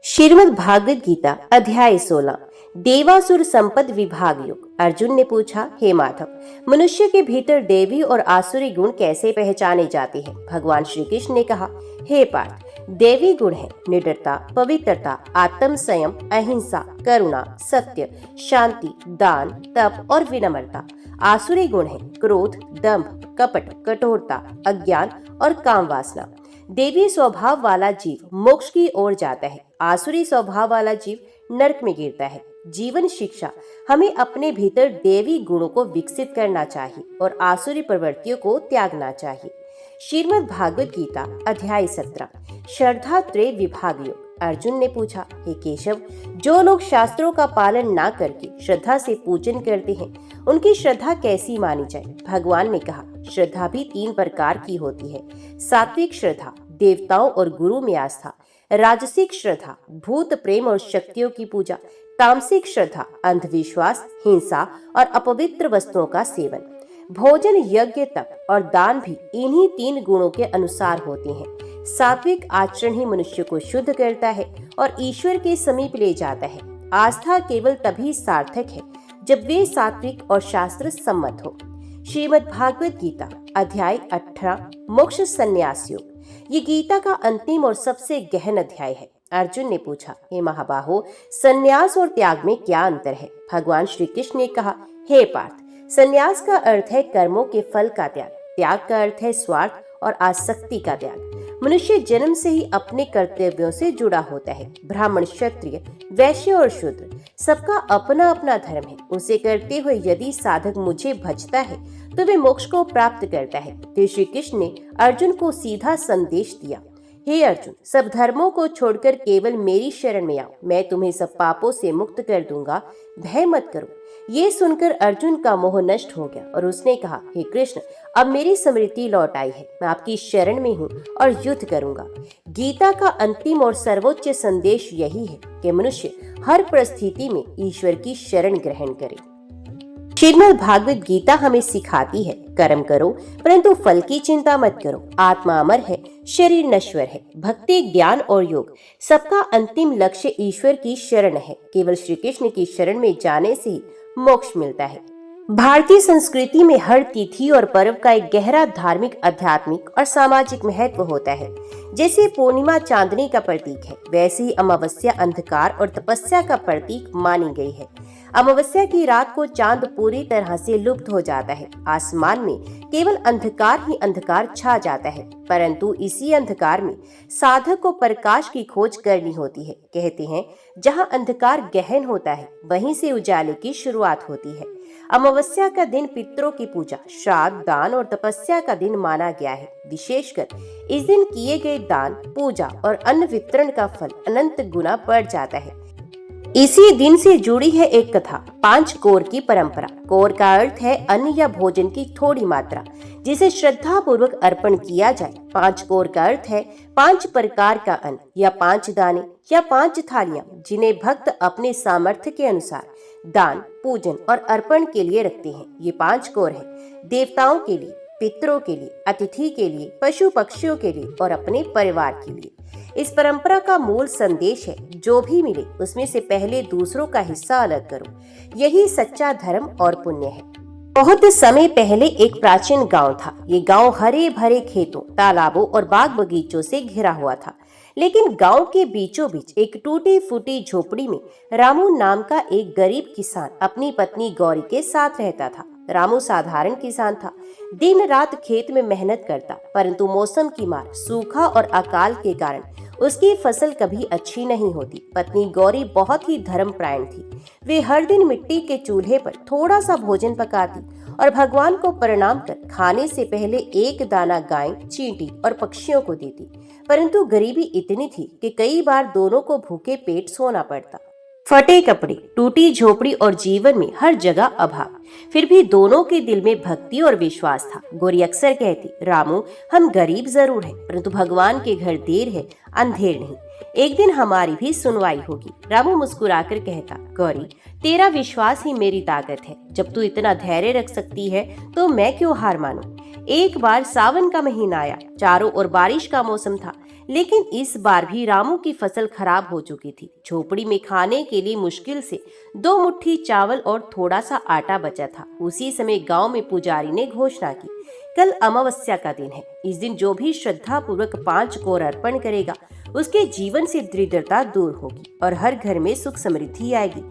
A: श्रीमद् भागवत गीता अध्याय 16 देवासुर संपद विभाग योग। अर्जुन ने पूछा, हे माधव, मनुष्य के भीतर देवी और आसुरी गुण कैसे पहचाने जाते हैं? भगवान श्री कृष्ण ने कहा, हे पार्थ, देवी गुण है निडरता, पवित्रता, आत्म संयम, अहिंसा, करुणा, सत्य, शांति, दान, तप और विनम्रता। आसुरी गुण है क्रोध, दंभ, कपट, कठोरता, अज्ञान और काम वासना। देवी स्वभाव वाला जीव मोक्ष की ओर जाता है, आसुरी स्वभाव वाला जीव नरक में गिरता है। जीवन शिक्षा हमें अपने भीतर देवी गुणों को विकसित करना चाहिए और आसुरी प्रवृत्तियों को त्यागना चाहिए। श्रीमद् भागवत गीता अध्याय 17 श्रद्धा त्रय विभाग योग। अर्जुन ने पूछा, हे केशव, जो लोग शास्त्रों का पालन ना करके श्रद्धा से पूजन करते हैं उनकी श्रद्धा कैसी मानी जाए? भगवान ने कहा, श्रद्धा भी 3 प्रकार की होती है। सात्विक श्रद्धा, देवताओं और गुरु में आस्था। राजसिक श्रद्धा, भूत प्रेम और शक्तियों की पूजा। तामसिक श्रद्धा, अंधविश्वास, हिंसा और अपवित्र वस्तुओं का सेवन। भोजन, यज्ञ, तप और दान भी इन्हीं 3 गुणों के अनुसार होते हैं। सात्विक आचरण ही मनुष्य को शुद्ध करता है और ईश्वर के समीप ले जाता है। आस्था केवल तभी सार्थक है जब वे सात्विक और शास्त्र सम्मत हो। श्रीमद् भागवत गीता अध्याय 18 मोक्ष संन्यास योग। ये गीता का अंतिम और सबसे गहन अध्याय है। अर्जुन ने पूछा, हे महाबाहो, संन्यास और त्याग में क्या अंतर है? भगवान श्री कृष्ण ने कहा, हे पार्थ, संन्यास का अर्थ है कर्मों के फल का त्याग। त्याग का अर्थ है स्वार्थ और आसक्ति का त्याग। मनुष्य जन्म से ही अपने कर्तव्यों से जुड़ा होता है। ब्राह्मण, क्षत्रिय, वैश्य और शूद्र सबका अपना अपना धर्म है। उसे करते हुए यदि साधक मुझे भजता है तो वे मोक्ष को प्राप्त करता है। तो श्री कृष्ण ने अर्जुन को सीधा संदेश दिया, हे अर्जुन, सब धर्मों को छोड़कर केवल मेरी शरण में आओ, मैं तुम्हें सब पापों से मुक्त कर दूंगा, भय मत करो। ये सुनकर अर्जुन का मोह नष्ट हो गया और उसने कहा, हे कृष्ण, अब मेरी स्मृति लौट आई है, मैं आपकी शरण में हूँ और युद्ध करूंगा। गीता का अंतिम और सर्वोच्च संदेश यही है कि मनुष्य हर परिस्थिति में ईश्वर की शरण ग्रहण करे। श्रीमद् भागवत गीता हमें सिखाती है, कर्म करो परंतु फल की चिंता मत करो। आत्मा अमर है, शरीर नश्वर है। भक्ति, ज्ञान और योग सबका अंतिम लक्ष्य ईश्वर की शरण है। केवल श्री कृष्ण की शरण में जाने से ही मोक्ष मिलता है। भारतीय संस्कृति में हर तिथि और पर्व का एक गहरा धार्मिक, आध्यात्मिक और सामाजिक महत्व होता है। जैसे पूर्णिमा चांदनी का प्रतीक है, वैसे ही अमावस्या अंधकार और तपस्या का प्रतीक मानी गई है। अमावस्या की रात को चांद पूरी तरह से लुप्त हो जाता है। आसमान में केवल अंधकार ही अंधकार छा जाता है, परंतु इसी अंधकार में साधक को प्रकाश की खोज करनी होती है। कहते हैं, जहाँ अंधकार गहन होता है वहीं से उजाले की शुरुआत होती है। अमावस्या का दिन पितरों की पूजा, श्राद्ध, दान और तपस्या का दिन माना गया है। विशेषकर इस दिन किए गए दान, पूजा और अन्न वितरण का फल अनंत गुना बढ़ जाता है। इसी दिन से जुड़ी है एक कथा, 5 कोर की परंपरा। कोर का अर्थ है अन्न या भोजन की थोड़ी मात्रा जिसे श्रद्धा पूर्वक अर्पण किया जाए। 5 कोर का अर्थ है 5 प्रकार का अन्न या 5 दाने या 5 थालियां जिन्हें भक्त अपने सामर्थ्य के अनुसार दान, पूजन और अर्पण के लिए रखते हैं। ये 5 कोर है देवताओं के लिए, पितरों के लिए, अतिथि के लिए, पशु पक्षियों के लिए और अपने परिवार के लिए। इस परंपरा का मूल संदेश है, जो भी मिले उसमें से पहले दूसरों का हिस्सा अलग करो। यही सच्चा धर्म और पुण्य है। बहुत समय पहले एक प्राचीन गांव था। ये गांव हरे भरे खेतों, तालाबों और बाग बगीचों से घिरा हुआ था। लेकिन गांव के बीचों बीच एक टूटी फूटी झोपड़ी में रामू नाम का एक गरीब किसान अपनी पत्नी गौरी के साथ रहता था। रामू साधारण किसान था, दिन रात खेत में मेहनत करता, परंतु मौसम की मार, सूखा और अकाल के कारण उसकी फसल कभी अच्छी नहीं होती। पत्नी गौरी बहुत ही धर्मपरायण थी। वे हर दिन मिट्टी के चूल्हे पर थोड़ा सा भोजन पकाती और भगवान को प्रणाम कर खाने से पहले एक दाना गाय, चींटी और पक्षियों को देती। परंतु गरीबी इतनी थी कि कई बार दोनों को भूखे पेट सोना पड़ता। फटे कपड़े, टूटी झोपड़ी और जीवन में हर जगह अभाव, फिर भी दोनों के दिल में भक्ति और विश्वास था। गौरी अक्सर कहती, रामू, हम गरीब जरूर हैं, परंतु भगवान के घर देर है, अंधेर नहीं। एक दिन हमारी भी सुनवाई होगी। रामू मुस्कुराकर कहता, गौरी, तेरा विश्वास ही मेरी ताकत है। जब तू इतना धैर्य रख सकती है तो मैं क्यों हार मानूं। एक बार सावन का महीना आया, चारों ओर बारिश का मौसम था, लेकिन इस बार भी रामू की फसल खराब हो चुकी थी। झोपड़ी में खाने के लिए मुश्किल से 2 मुट्ठी चावल और थोड़ा सा आटा बचा था। उसी समय गांव में पुजारी ने घोषणा की, कल अमावस्या का दिन है। इस दिन जो भी श्रद्धा पूर्वक 5 कोर अर्पण करेगा उसके जीवन से दरिद्रता दूर होगी और हर घर में सुख समृद्धि आएगी।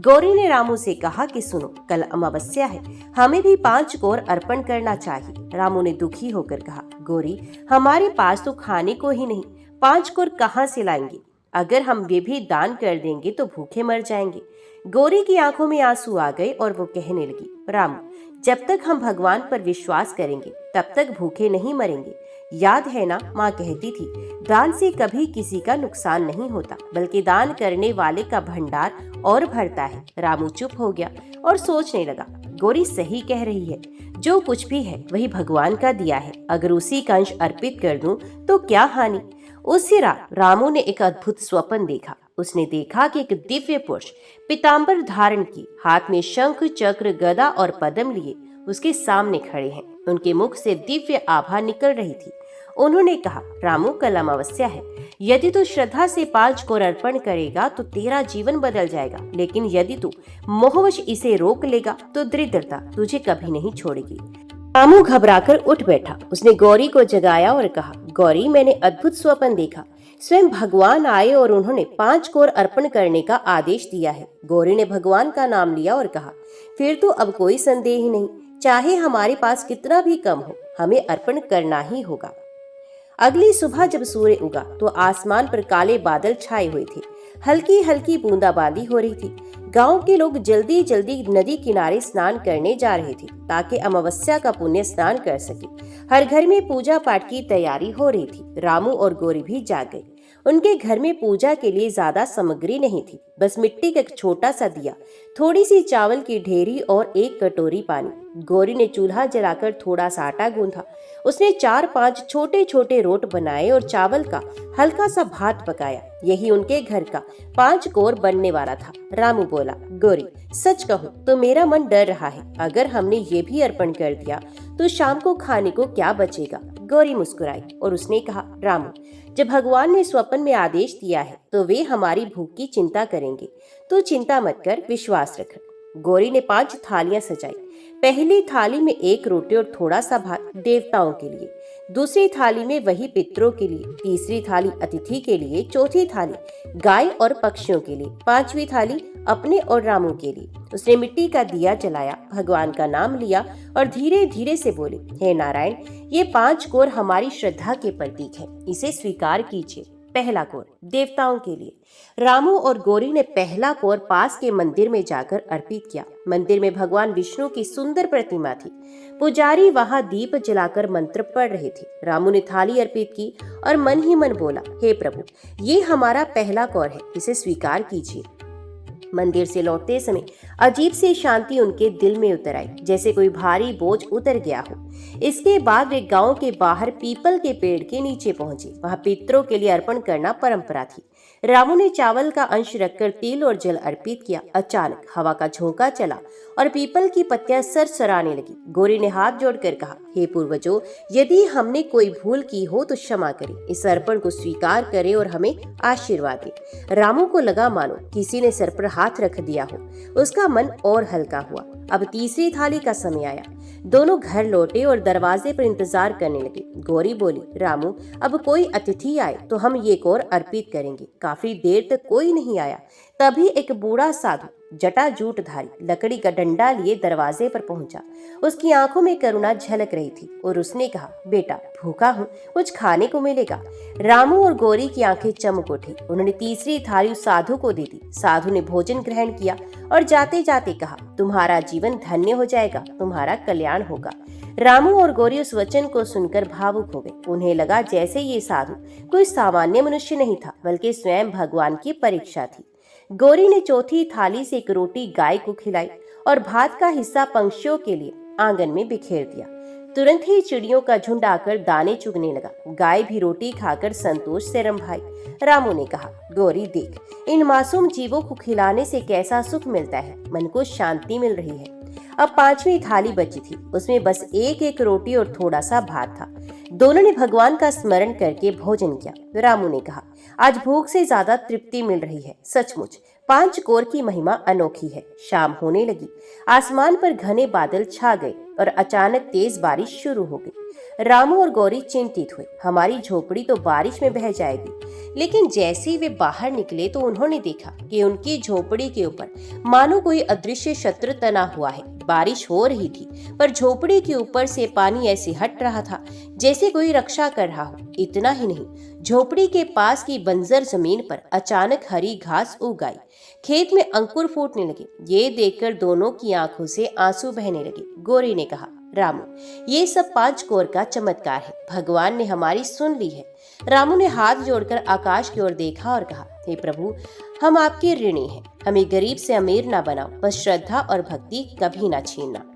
A: गौरी ने रामू से कहा कि सुनो, कल अमावस्या है, हमें भी 5 कोर अर्पण करना चाहिए। रामू ने दुखी होकर कहा, गौरी, हमारे पास तो खाने को ही नहीं, 5 कोर कहाँ से लाएंगे। अगर हम वे भी दान कर देंगे तो भूखे मर जाएंगे। गौरी की आंखों में आंसू आ गए और वो कहने लगी, रामू, जब तक हम भगवान पर विश्वास करेंगे तब तक भूखे नहीं मरेंगे। याद है ना, माँ कहती थी, दान से कभी किसी का नुकसान नहीं होता, बल्कि दान करने वाले का भंडार और भरता है। रामू चुप हो गया और सोचने लगा, गौरी सही कह रही है, जो कुछ भी है वही भगवान का दिया है। अगर उसी का अंश अर्पित कर दूं तो क्या हानि। उसी रात रामू ने एक अद्भुत स्वप्न देखा। उसने देखा कि एक दिव्य पुरुष पीतांबर धारण की, हाथ में शंख, चक्र, गदा और पद्म लिए उसके सामने खड़े हैं। उनके मुख से दिव्य आभा निकल रही थी। उन्होंने कहा, रामू, कल अमावस्या है। यदि तू श्रद्धा से 5 कोर अर्पण करेगा तो तेरा जीवन बदल जाएगा, लेकिन यदि तू मोहवश इसे रोक लेगा तो दरिद्रता तुझे कभी नहीं छोड़ेगी। रामू घबराकर उठ बैठा। उसने गौरी को जगाया और कहा, गौरी, मैंने अद्भुत स्वप्न देखा। स्वयं भगवान आए और उन्होंने 5 कोर अर्पण करने का आदेश दिया है। गौरी ने भगवान का नाम लिया और कहा, फिर तो अब कोई संदेह ही नहीं, चाहे हमारे पास कितना भी कम हो, हमें अर्पण करना ही होगा। अगली सुबह जब सूर्य उगा तो आसमान पर काले बादल छाए हुए थे। हल्की हल्की बूंदाबांदी हो रही थी। गांव के लोग जल्दी जल्दी नदी किनारे स्नान करने जा रहे थे ताकि अमावस्या का पुण्य स्नान कर सके। हर घर में पूजा पाठ की तैयारी हो रही थी। रामू और गौरी भी जाग गए। उनके घर में पूजा के लिए ज्यादा सामग्री नहीं थी, बस मिट्टी का एक छोटा सा दिया, थोड़ी सी चावल की ढेरी और एक कटोरी पानी। गौरी ने चूल्हा जलाकर थोड़ा सा आटा गूंथा। उसने 4-5 छोटे छोटे रोट बनाए और चावल का हल्का सा भात पकाया। यही उनके घर का 5 कोर बनने वाला था। रामू बोला, गौरी, सच कहूँ तो मेरा मन डर रहा है। अगर हमने ये भी अर्पण कर दिया तो शाम को खाने को क्या बचेगा। गौरी मुस्कुराई और उसने कहा, रामू, जब भगवान ने स्वप्न में आदेश दिया है तो वे हमारी भूख की चिंता करेंगे। तो चिंता मत कर, विश्वास रख। गौरी ने 5 थालियां सजाई। पहली थाली में 1 रोटी और थोड़ा सा भात देवताओं के लिए, दूसरी थाली में वही पितरों के लिए, तीसरी थाली अतिथि के लिए, चौथी थाली गाय और पक्षियों के लिए, 5वीं थाली अपने और रामू के लिए। उसने मिट्टी का दिया जलाया, भगवान का नाम लिया और धीरे धीरे से बोले, हे नारायण, ये 5 कौर हमारी श्रद्धा के प्रतीक है, इसे स्वीकार कीजिए। पहला कौर देवताओं के लिए। रामू और गौरी ने पहला कौर पास के मंदिर में जाकर अर्पित किया। मंदिर में भगवान विष्णु की सुंदर प्रतिमा थी। पुजारी वहां दीप जलाकर मंत्र पढ़ रहे थे। रामू ने थाली अर्पित की और मन ही मन बोला, हे प्रभु, ये हमारा पहला कौर है, इसे स्वीकार कीजिए। मंदिर से लौटते समय अजीब सी शांति उनके दिल में उतर आई, जैसे कोई भारी बोझ उतर गया हो। इसके बाद वे गांव के बाहर पीपल के पेड़ के नीचे पहुंचे। वहां पितरों के लिए अर्पण करना परंपरा थी। रामू ने चावल का अंश रखकर तिल और जल अर्पित किया। अचानक हवा का झोंका चला और पीपल की पत्तियां सरसराने लगी। गौरी ने हाथ जोड़कर कहा, हे पूर्वजों, यदि हमने कोई भूल की हो तो क्षमा करें, इस अर्पण को स्वीकार करें और हमें आशीर्वाद दें। रामू को लगा मानो किसी ने सर पर हाथ रख दिया हो। उसका मन और हल्का हुआ। अब तीसरी थाली का समय आया। दोनों घर लौटे और दरवाजे पर इंतजार करने लगे। गौरी बोली, रामू, अब कोई अतिथि आए तो हम ये कौर अर्पित करेंगे। काफी देर तक कोई नहीं आया। तभी एक बूढ़ा साधु जटाजूटधारी लकड़ी का डंडा लिए दरवाजे पर पहुंचा। उसकी आंखों में करुणा झलक रही थी और उसने कहा, बेटा, भूखा हूँ, कुछ खाने को मिलेगा। रामू और गौरी की आंखें चमक उठी। उन्होंने तीसरी थाली उस साधु को दे दी। साधु ने भोजन ग्रहण किया और जाते जाते कहा, तुम्हारा जीवन धन्य हो जाएगा, तुम्हारा कल्याण होगा। रामू और गौरी उस वचन को सुनकर भावुक हो गए। उन्हें लगा जैसे ये साधु कोई सामान्य मनुष्य नहीं था, बल्कि स्वयं भगवान की परीक्षा थी। गौरी ने चौथी थाली से 1 रोटी गाय को खिलाई और भात का हिस्सा पंछियों के लिए आंगन में बिखेर दिया। तुरंत ही चिड़ियों का झुंड आकर दाने चुगने लगा। गाय भी रोटी खाकर संतोष से रंभाई। रामू ने कहा, गौरी देख, इन मासूम जीवों को खिलाने से कैसा सुख मिलता है, मन को शांति मिल रही है। अब 5वीं थाली बची थी। उसमें बस 1 रोटी और थोड़ा सा भात था। दोनों ने भगवान का स्मरण करके भोजन किया। रामू ने कहा, आज भूख से ज्यादा तृप्ति मिल रही है। सचमुच 5 कौर की महिमा अनोखी है। शाम होने लगी। आसमान पर घने बादल छा गए और अचानक तेज बारिश शुरू हो गई। रामू और गौरी चिंतित हुए। हमारी झोपड़ी तो बारिश में बह जाएगी। लेकिन जैसे ही वे बाहर निकले तो उन्होंने देखा कि उनकी झोपड़ी के ऊपर मानो कोई अदृश्य शत्रु तना हुआ है। बारिश हो रही थी, पर झोपड़ी के ऊपर से पानी ऐसे हट रहा था जैसे कोई रक्षा कर रहा हो। इतना ही नहीं, झोपड़ी के पास की बंजर जमीन पर अचानक हरी घास उग आई। खेत में अंकुर फूटने लगे। ये देखकर दोनों की आंखों से आंसू बहने लगे। गौरी ने कहा, रामू, ये सब 5 कौर का चमत्कार है। भगवान ने हमारी सुन ली है। रामू ने हाथ जोड़कर आकाश की ओर देखा और कहा, हे प्रभु, हम आपके ऋणी हैं। हमें गरीब से अमीर ना बनाओ, बस श्रद्धा और भक्ति कभी ना छीनना।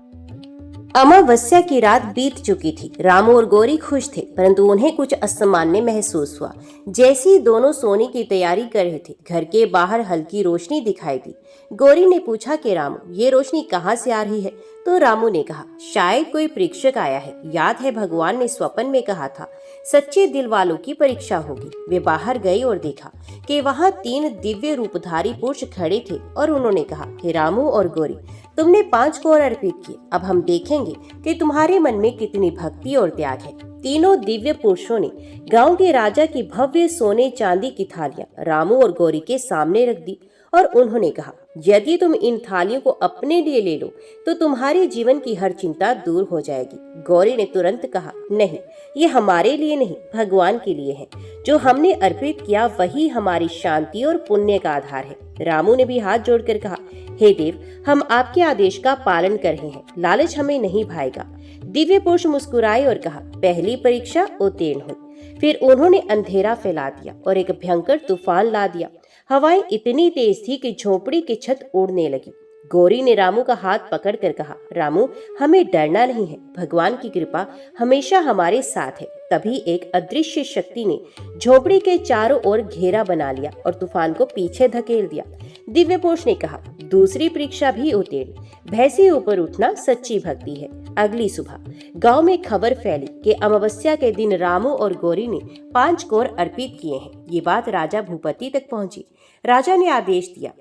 A: अमावस्या की रात बीत चुकी थी। रामू और गौरी खुश थे, परंतु उन्हें कुछ असामान्य महसूस हुआ। जैसे ही दोनों सोने की तैयारी कर रहे थे, घर के बाहर हल्की रोशनी दिखाई दी। गौरी ने पूछा कि रामू, ये रोशनी कहाँ से आ रही है? तो रामू ने कहा, शायद कोई परीक्षक आया है। याद है, भगवान ने स्वप्न में कहा था, सच्चे दिल वालों की परीक्षा होगी। वे बाहर गए और देखा कि वहाँ 3 दिव्य रूपधारी पुरुष खड़े थे और उन्होंने कहा, हे रामू और गौरी, तुमने 5 कौर अर्पित किए। अब हम देखेंगे कि तुम्हारे मन में कितनी भक्ति और त्याग है। तीनों दिव्य पुरुषों ने गांव के राजा की भव्य सोने चांदी की थालियां रामू और गौरी के सामने रख दी और उन्होंने कहा, यदि तुम इन थालियों को अपने लिए ले लो तो तुम्हारे जीवन की हर चिंता दूर हो जाएगी। गौरी ने तुरंत कहा, नहीं, ये हमारे लिए नहीं, भगवान के लिए है। जो हमने अर्पित किया वही हमारी शांति और पुण्य का आधार है। रामू ने भी हाथ जोड़कर कहा, हे देव, हम आपके आदेश का पालन कर रहे हैं। लालच हमें नहीं भाएगा। दिव्य पुरुष मुस्कुराए और कहा, पहली परीक्षा उत्तीर्ण हुई। फिर उन्होंने अंधेरा फैला दिया और एक भयंकर तूफान ला दिया। हवाएं इतनी तेज थी कि झोपड़ी की छत उड़ने लगी। गौरी ने रामू का हाथ पकड़कर कहा, रामू, हमें डरना नहीं है। भगवान की कृपा हमेशा हमारे साथ है। तभी एक अदृश्य शक्ति ने झोपड़ी के चारों ओर घेरा बना लिया और तूफान को पीछे धकेल दिया। दिव्य पुरुष ने कहा, दूसरी परीक्षा भी उत्तीर्ण। भैंसे ऊपर उठना सच्ची भक्ति है। अगली सुबह गांव में खबर फैली कि अमावस्या के दिन रामू और गौरी ने 5 कौर अर्पित किए हैं। ये बात राजा भूपति तक पहुंची। राजा ने आदेश दिया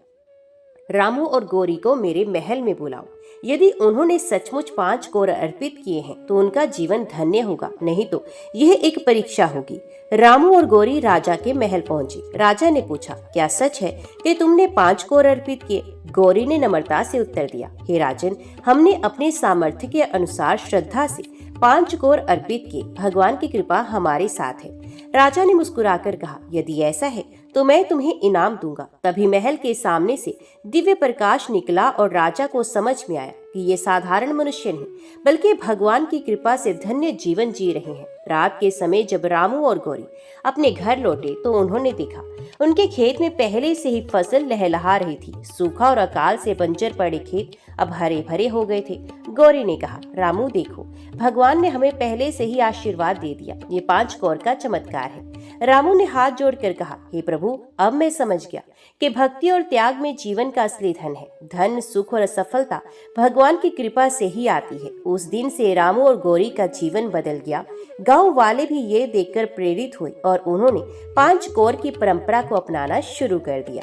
A: रामू और गौरी को मेरे महल में बुलाओ। यदि उन्होंने सचमुच 5 कौर अर्पित किए हैं तो उनका जीवन धन्य होगा, नहीं तो यह एक परीक्षा होगी। रामू और गौरी राजा के महल पहुंचे। राजा ने पूछा, क्या सच है कि तुमने 5 कौर अर्पित किए? गौरी ने नम्रता से उत्तर दिया, हे राजन, हमने अपने सामर्थ्य के अनुसार श्रद्धा से 5 कौर अर्पित किए। भगवान की कृपा हमारे साथ है। राजा ने मुस्कुराकर कहा, यदि ऐसा है तो मैं तुम्हें इनाम दूंगा। तभी महल के सामने से दिव्य प्रकाश निकला और राजा को समझ में आया कि ये साधारण मनुष्य नहीं बल्कि भगवान की कृपा से धन्य जीवन जी रहे हैं। रात के समय जब रामू और गौरी अपने घर लौटे तो उन्होंने देखा उनके खेत में पहले से ही फसल लहलहा रही थी। सूखा और अकाल से बंजर पड़े खेत अब हरे भरे हो गए थे। गौरी ने कहा, रामू देखो, भगवान ने हमें पहले से ही आशीर्वाद दे दिया। ये 5 कौर का चमत्कार है। रामू ने हाथ जोड़कर कहा, हे प्रभु, अब मैं समझ गया कि भक्ति और त्याग में जीवन का असली धन है। धन, सुख और सफलता भगवान की कृपा से ही आती है। उस दिन से रामू और गौरी का जीवन बदल गया। गांव वाले भी ये देखकर प्रेरित हुए और उन्होंने 5 कौर की परंपरा को अपनाना शुरू कर दिया।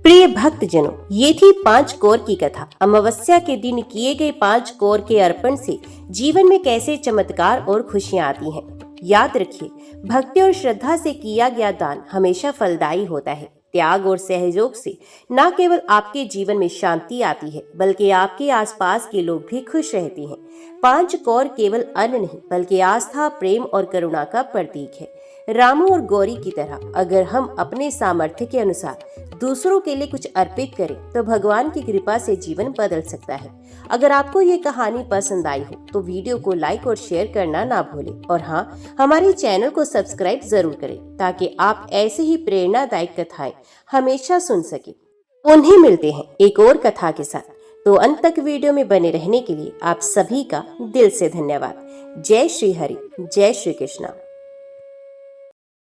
A: प्रिय भक्तजनों, ये थी 5 कौर की कथा। अमावस्या के दिन किए गए 5 कौर के अर्पण से जीवन में कैसे चमत्कार और खुशियां आती हैं। याद रखिए, भक्ति और श्रद्धा से किया गया दान हमेशा फलदायी होता है। त्याग और सहयोग से न केवल आपके जीवन में शांति आती है बल्कि आपके आसपास के लोग भी खुश रहते हैं। 5 कौर केवल अन्न नहीं बल्कि आस्था, प्रेम और करुणा का प्रतीक है। रामू और गौरी की तरह अगर हम अपने सामर्थ्य के अनुसार दूसरों के लिए कुछ अर्पित करें तो भगवान की कृपा से जीवन बदल सकता है। अगर आपको ये कहानी पसंद आई हो तो वीडियो को लाइक और शेयर करना ना भूलें और हाँ, हमारे चैनल को सब्सक्राइब जरूर करें ताकि आप ऐसे ही प्रेरणादायक कथाएं हमेशा सुन सकें। उन्हें मिलते हैं एक और कथा के साथ। तो अंत तक वीडियो में बने रहने के लिए आप सभी का दिल से धन्यवाद। जय श्री हरि, जय श्री कृष्णा।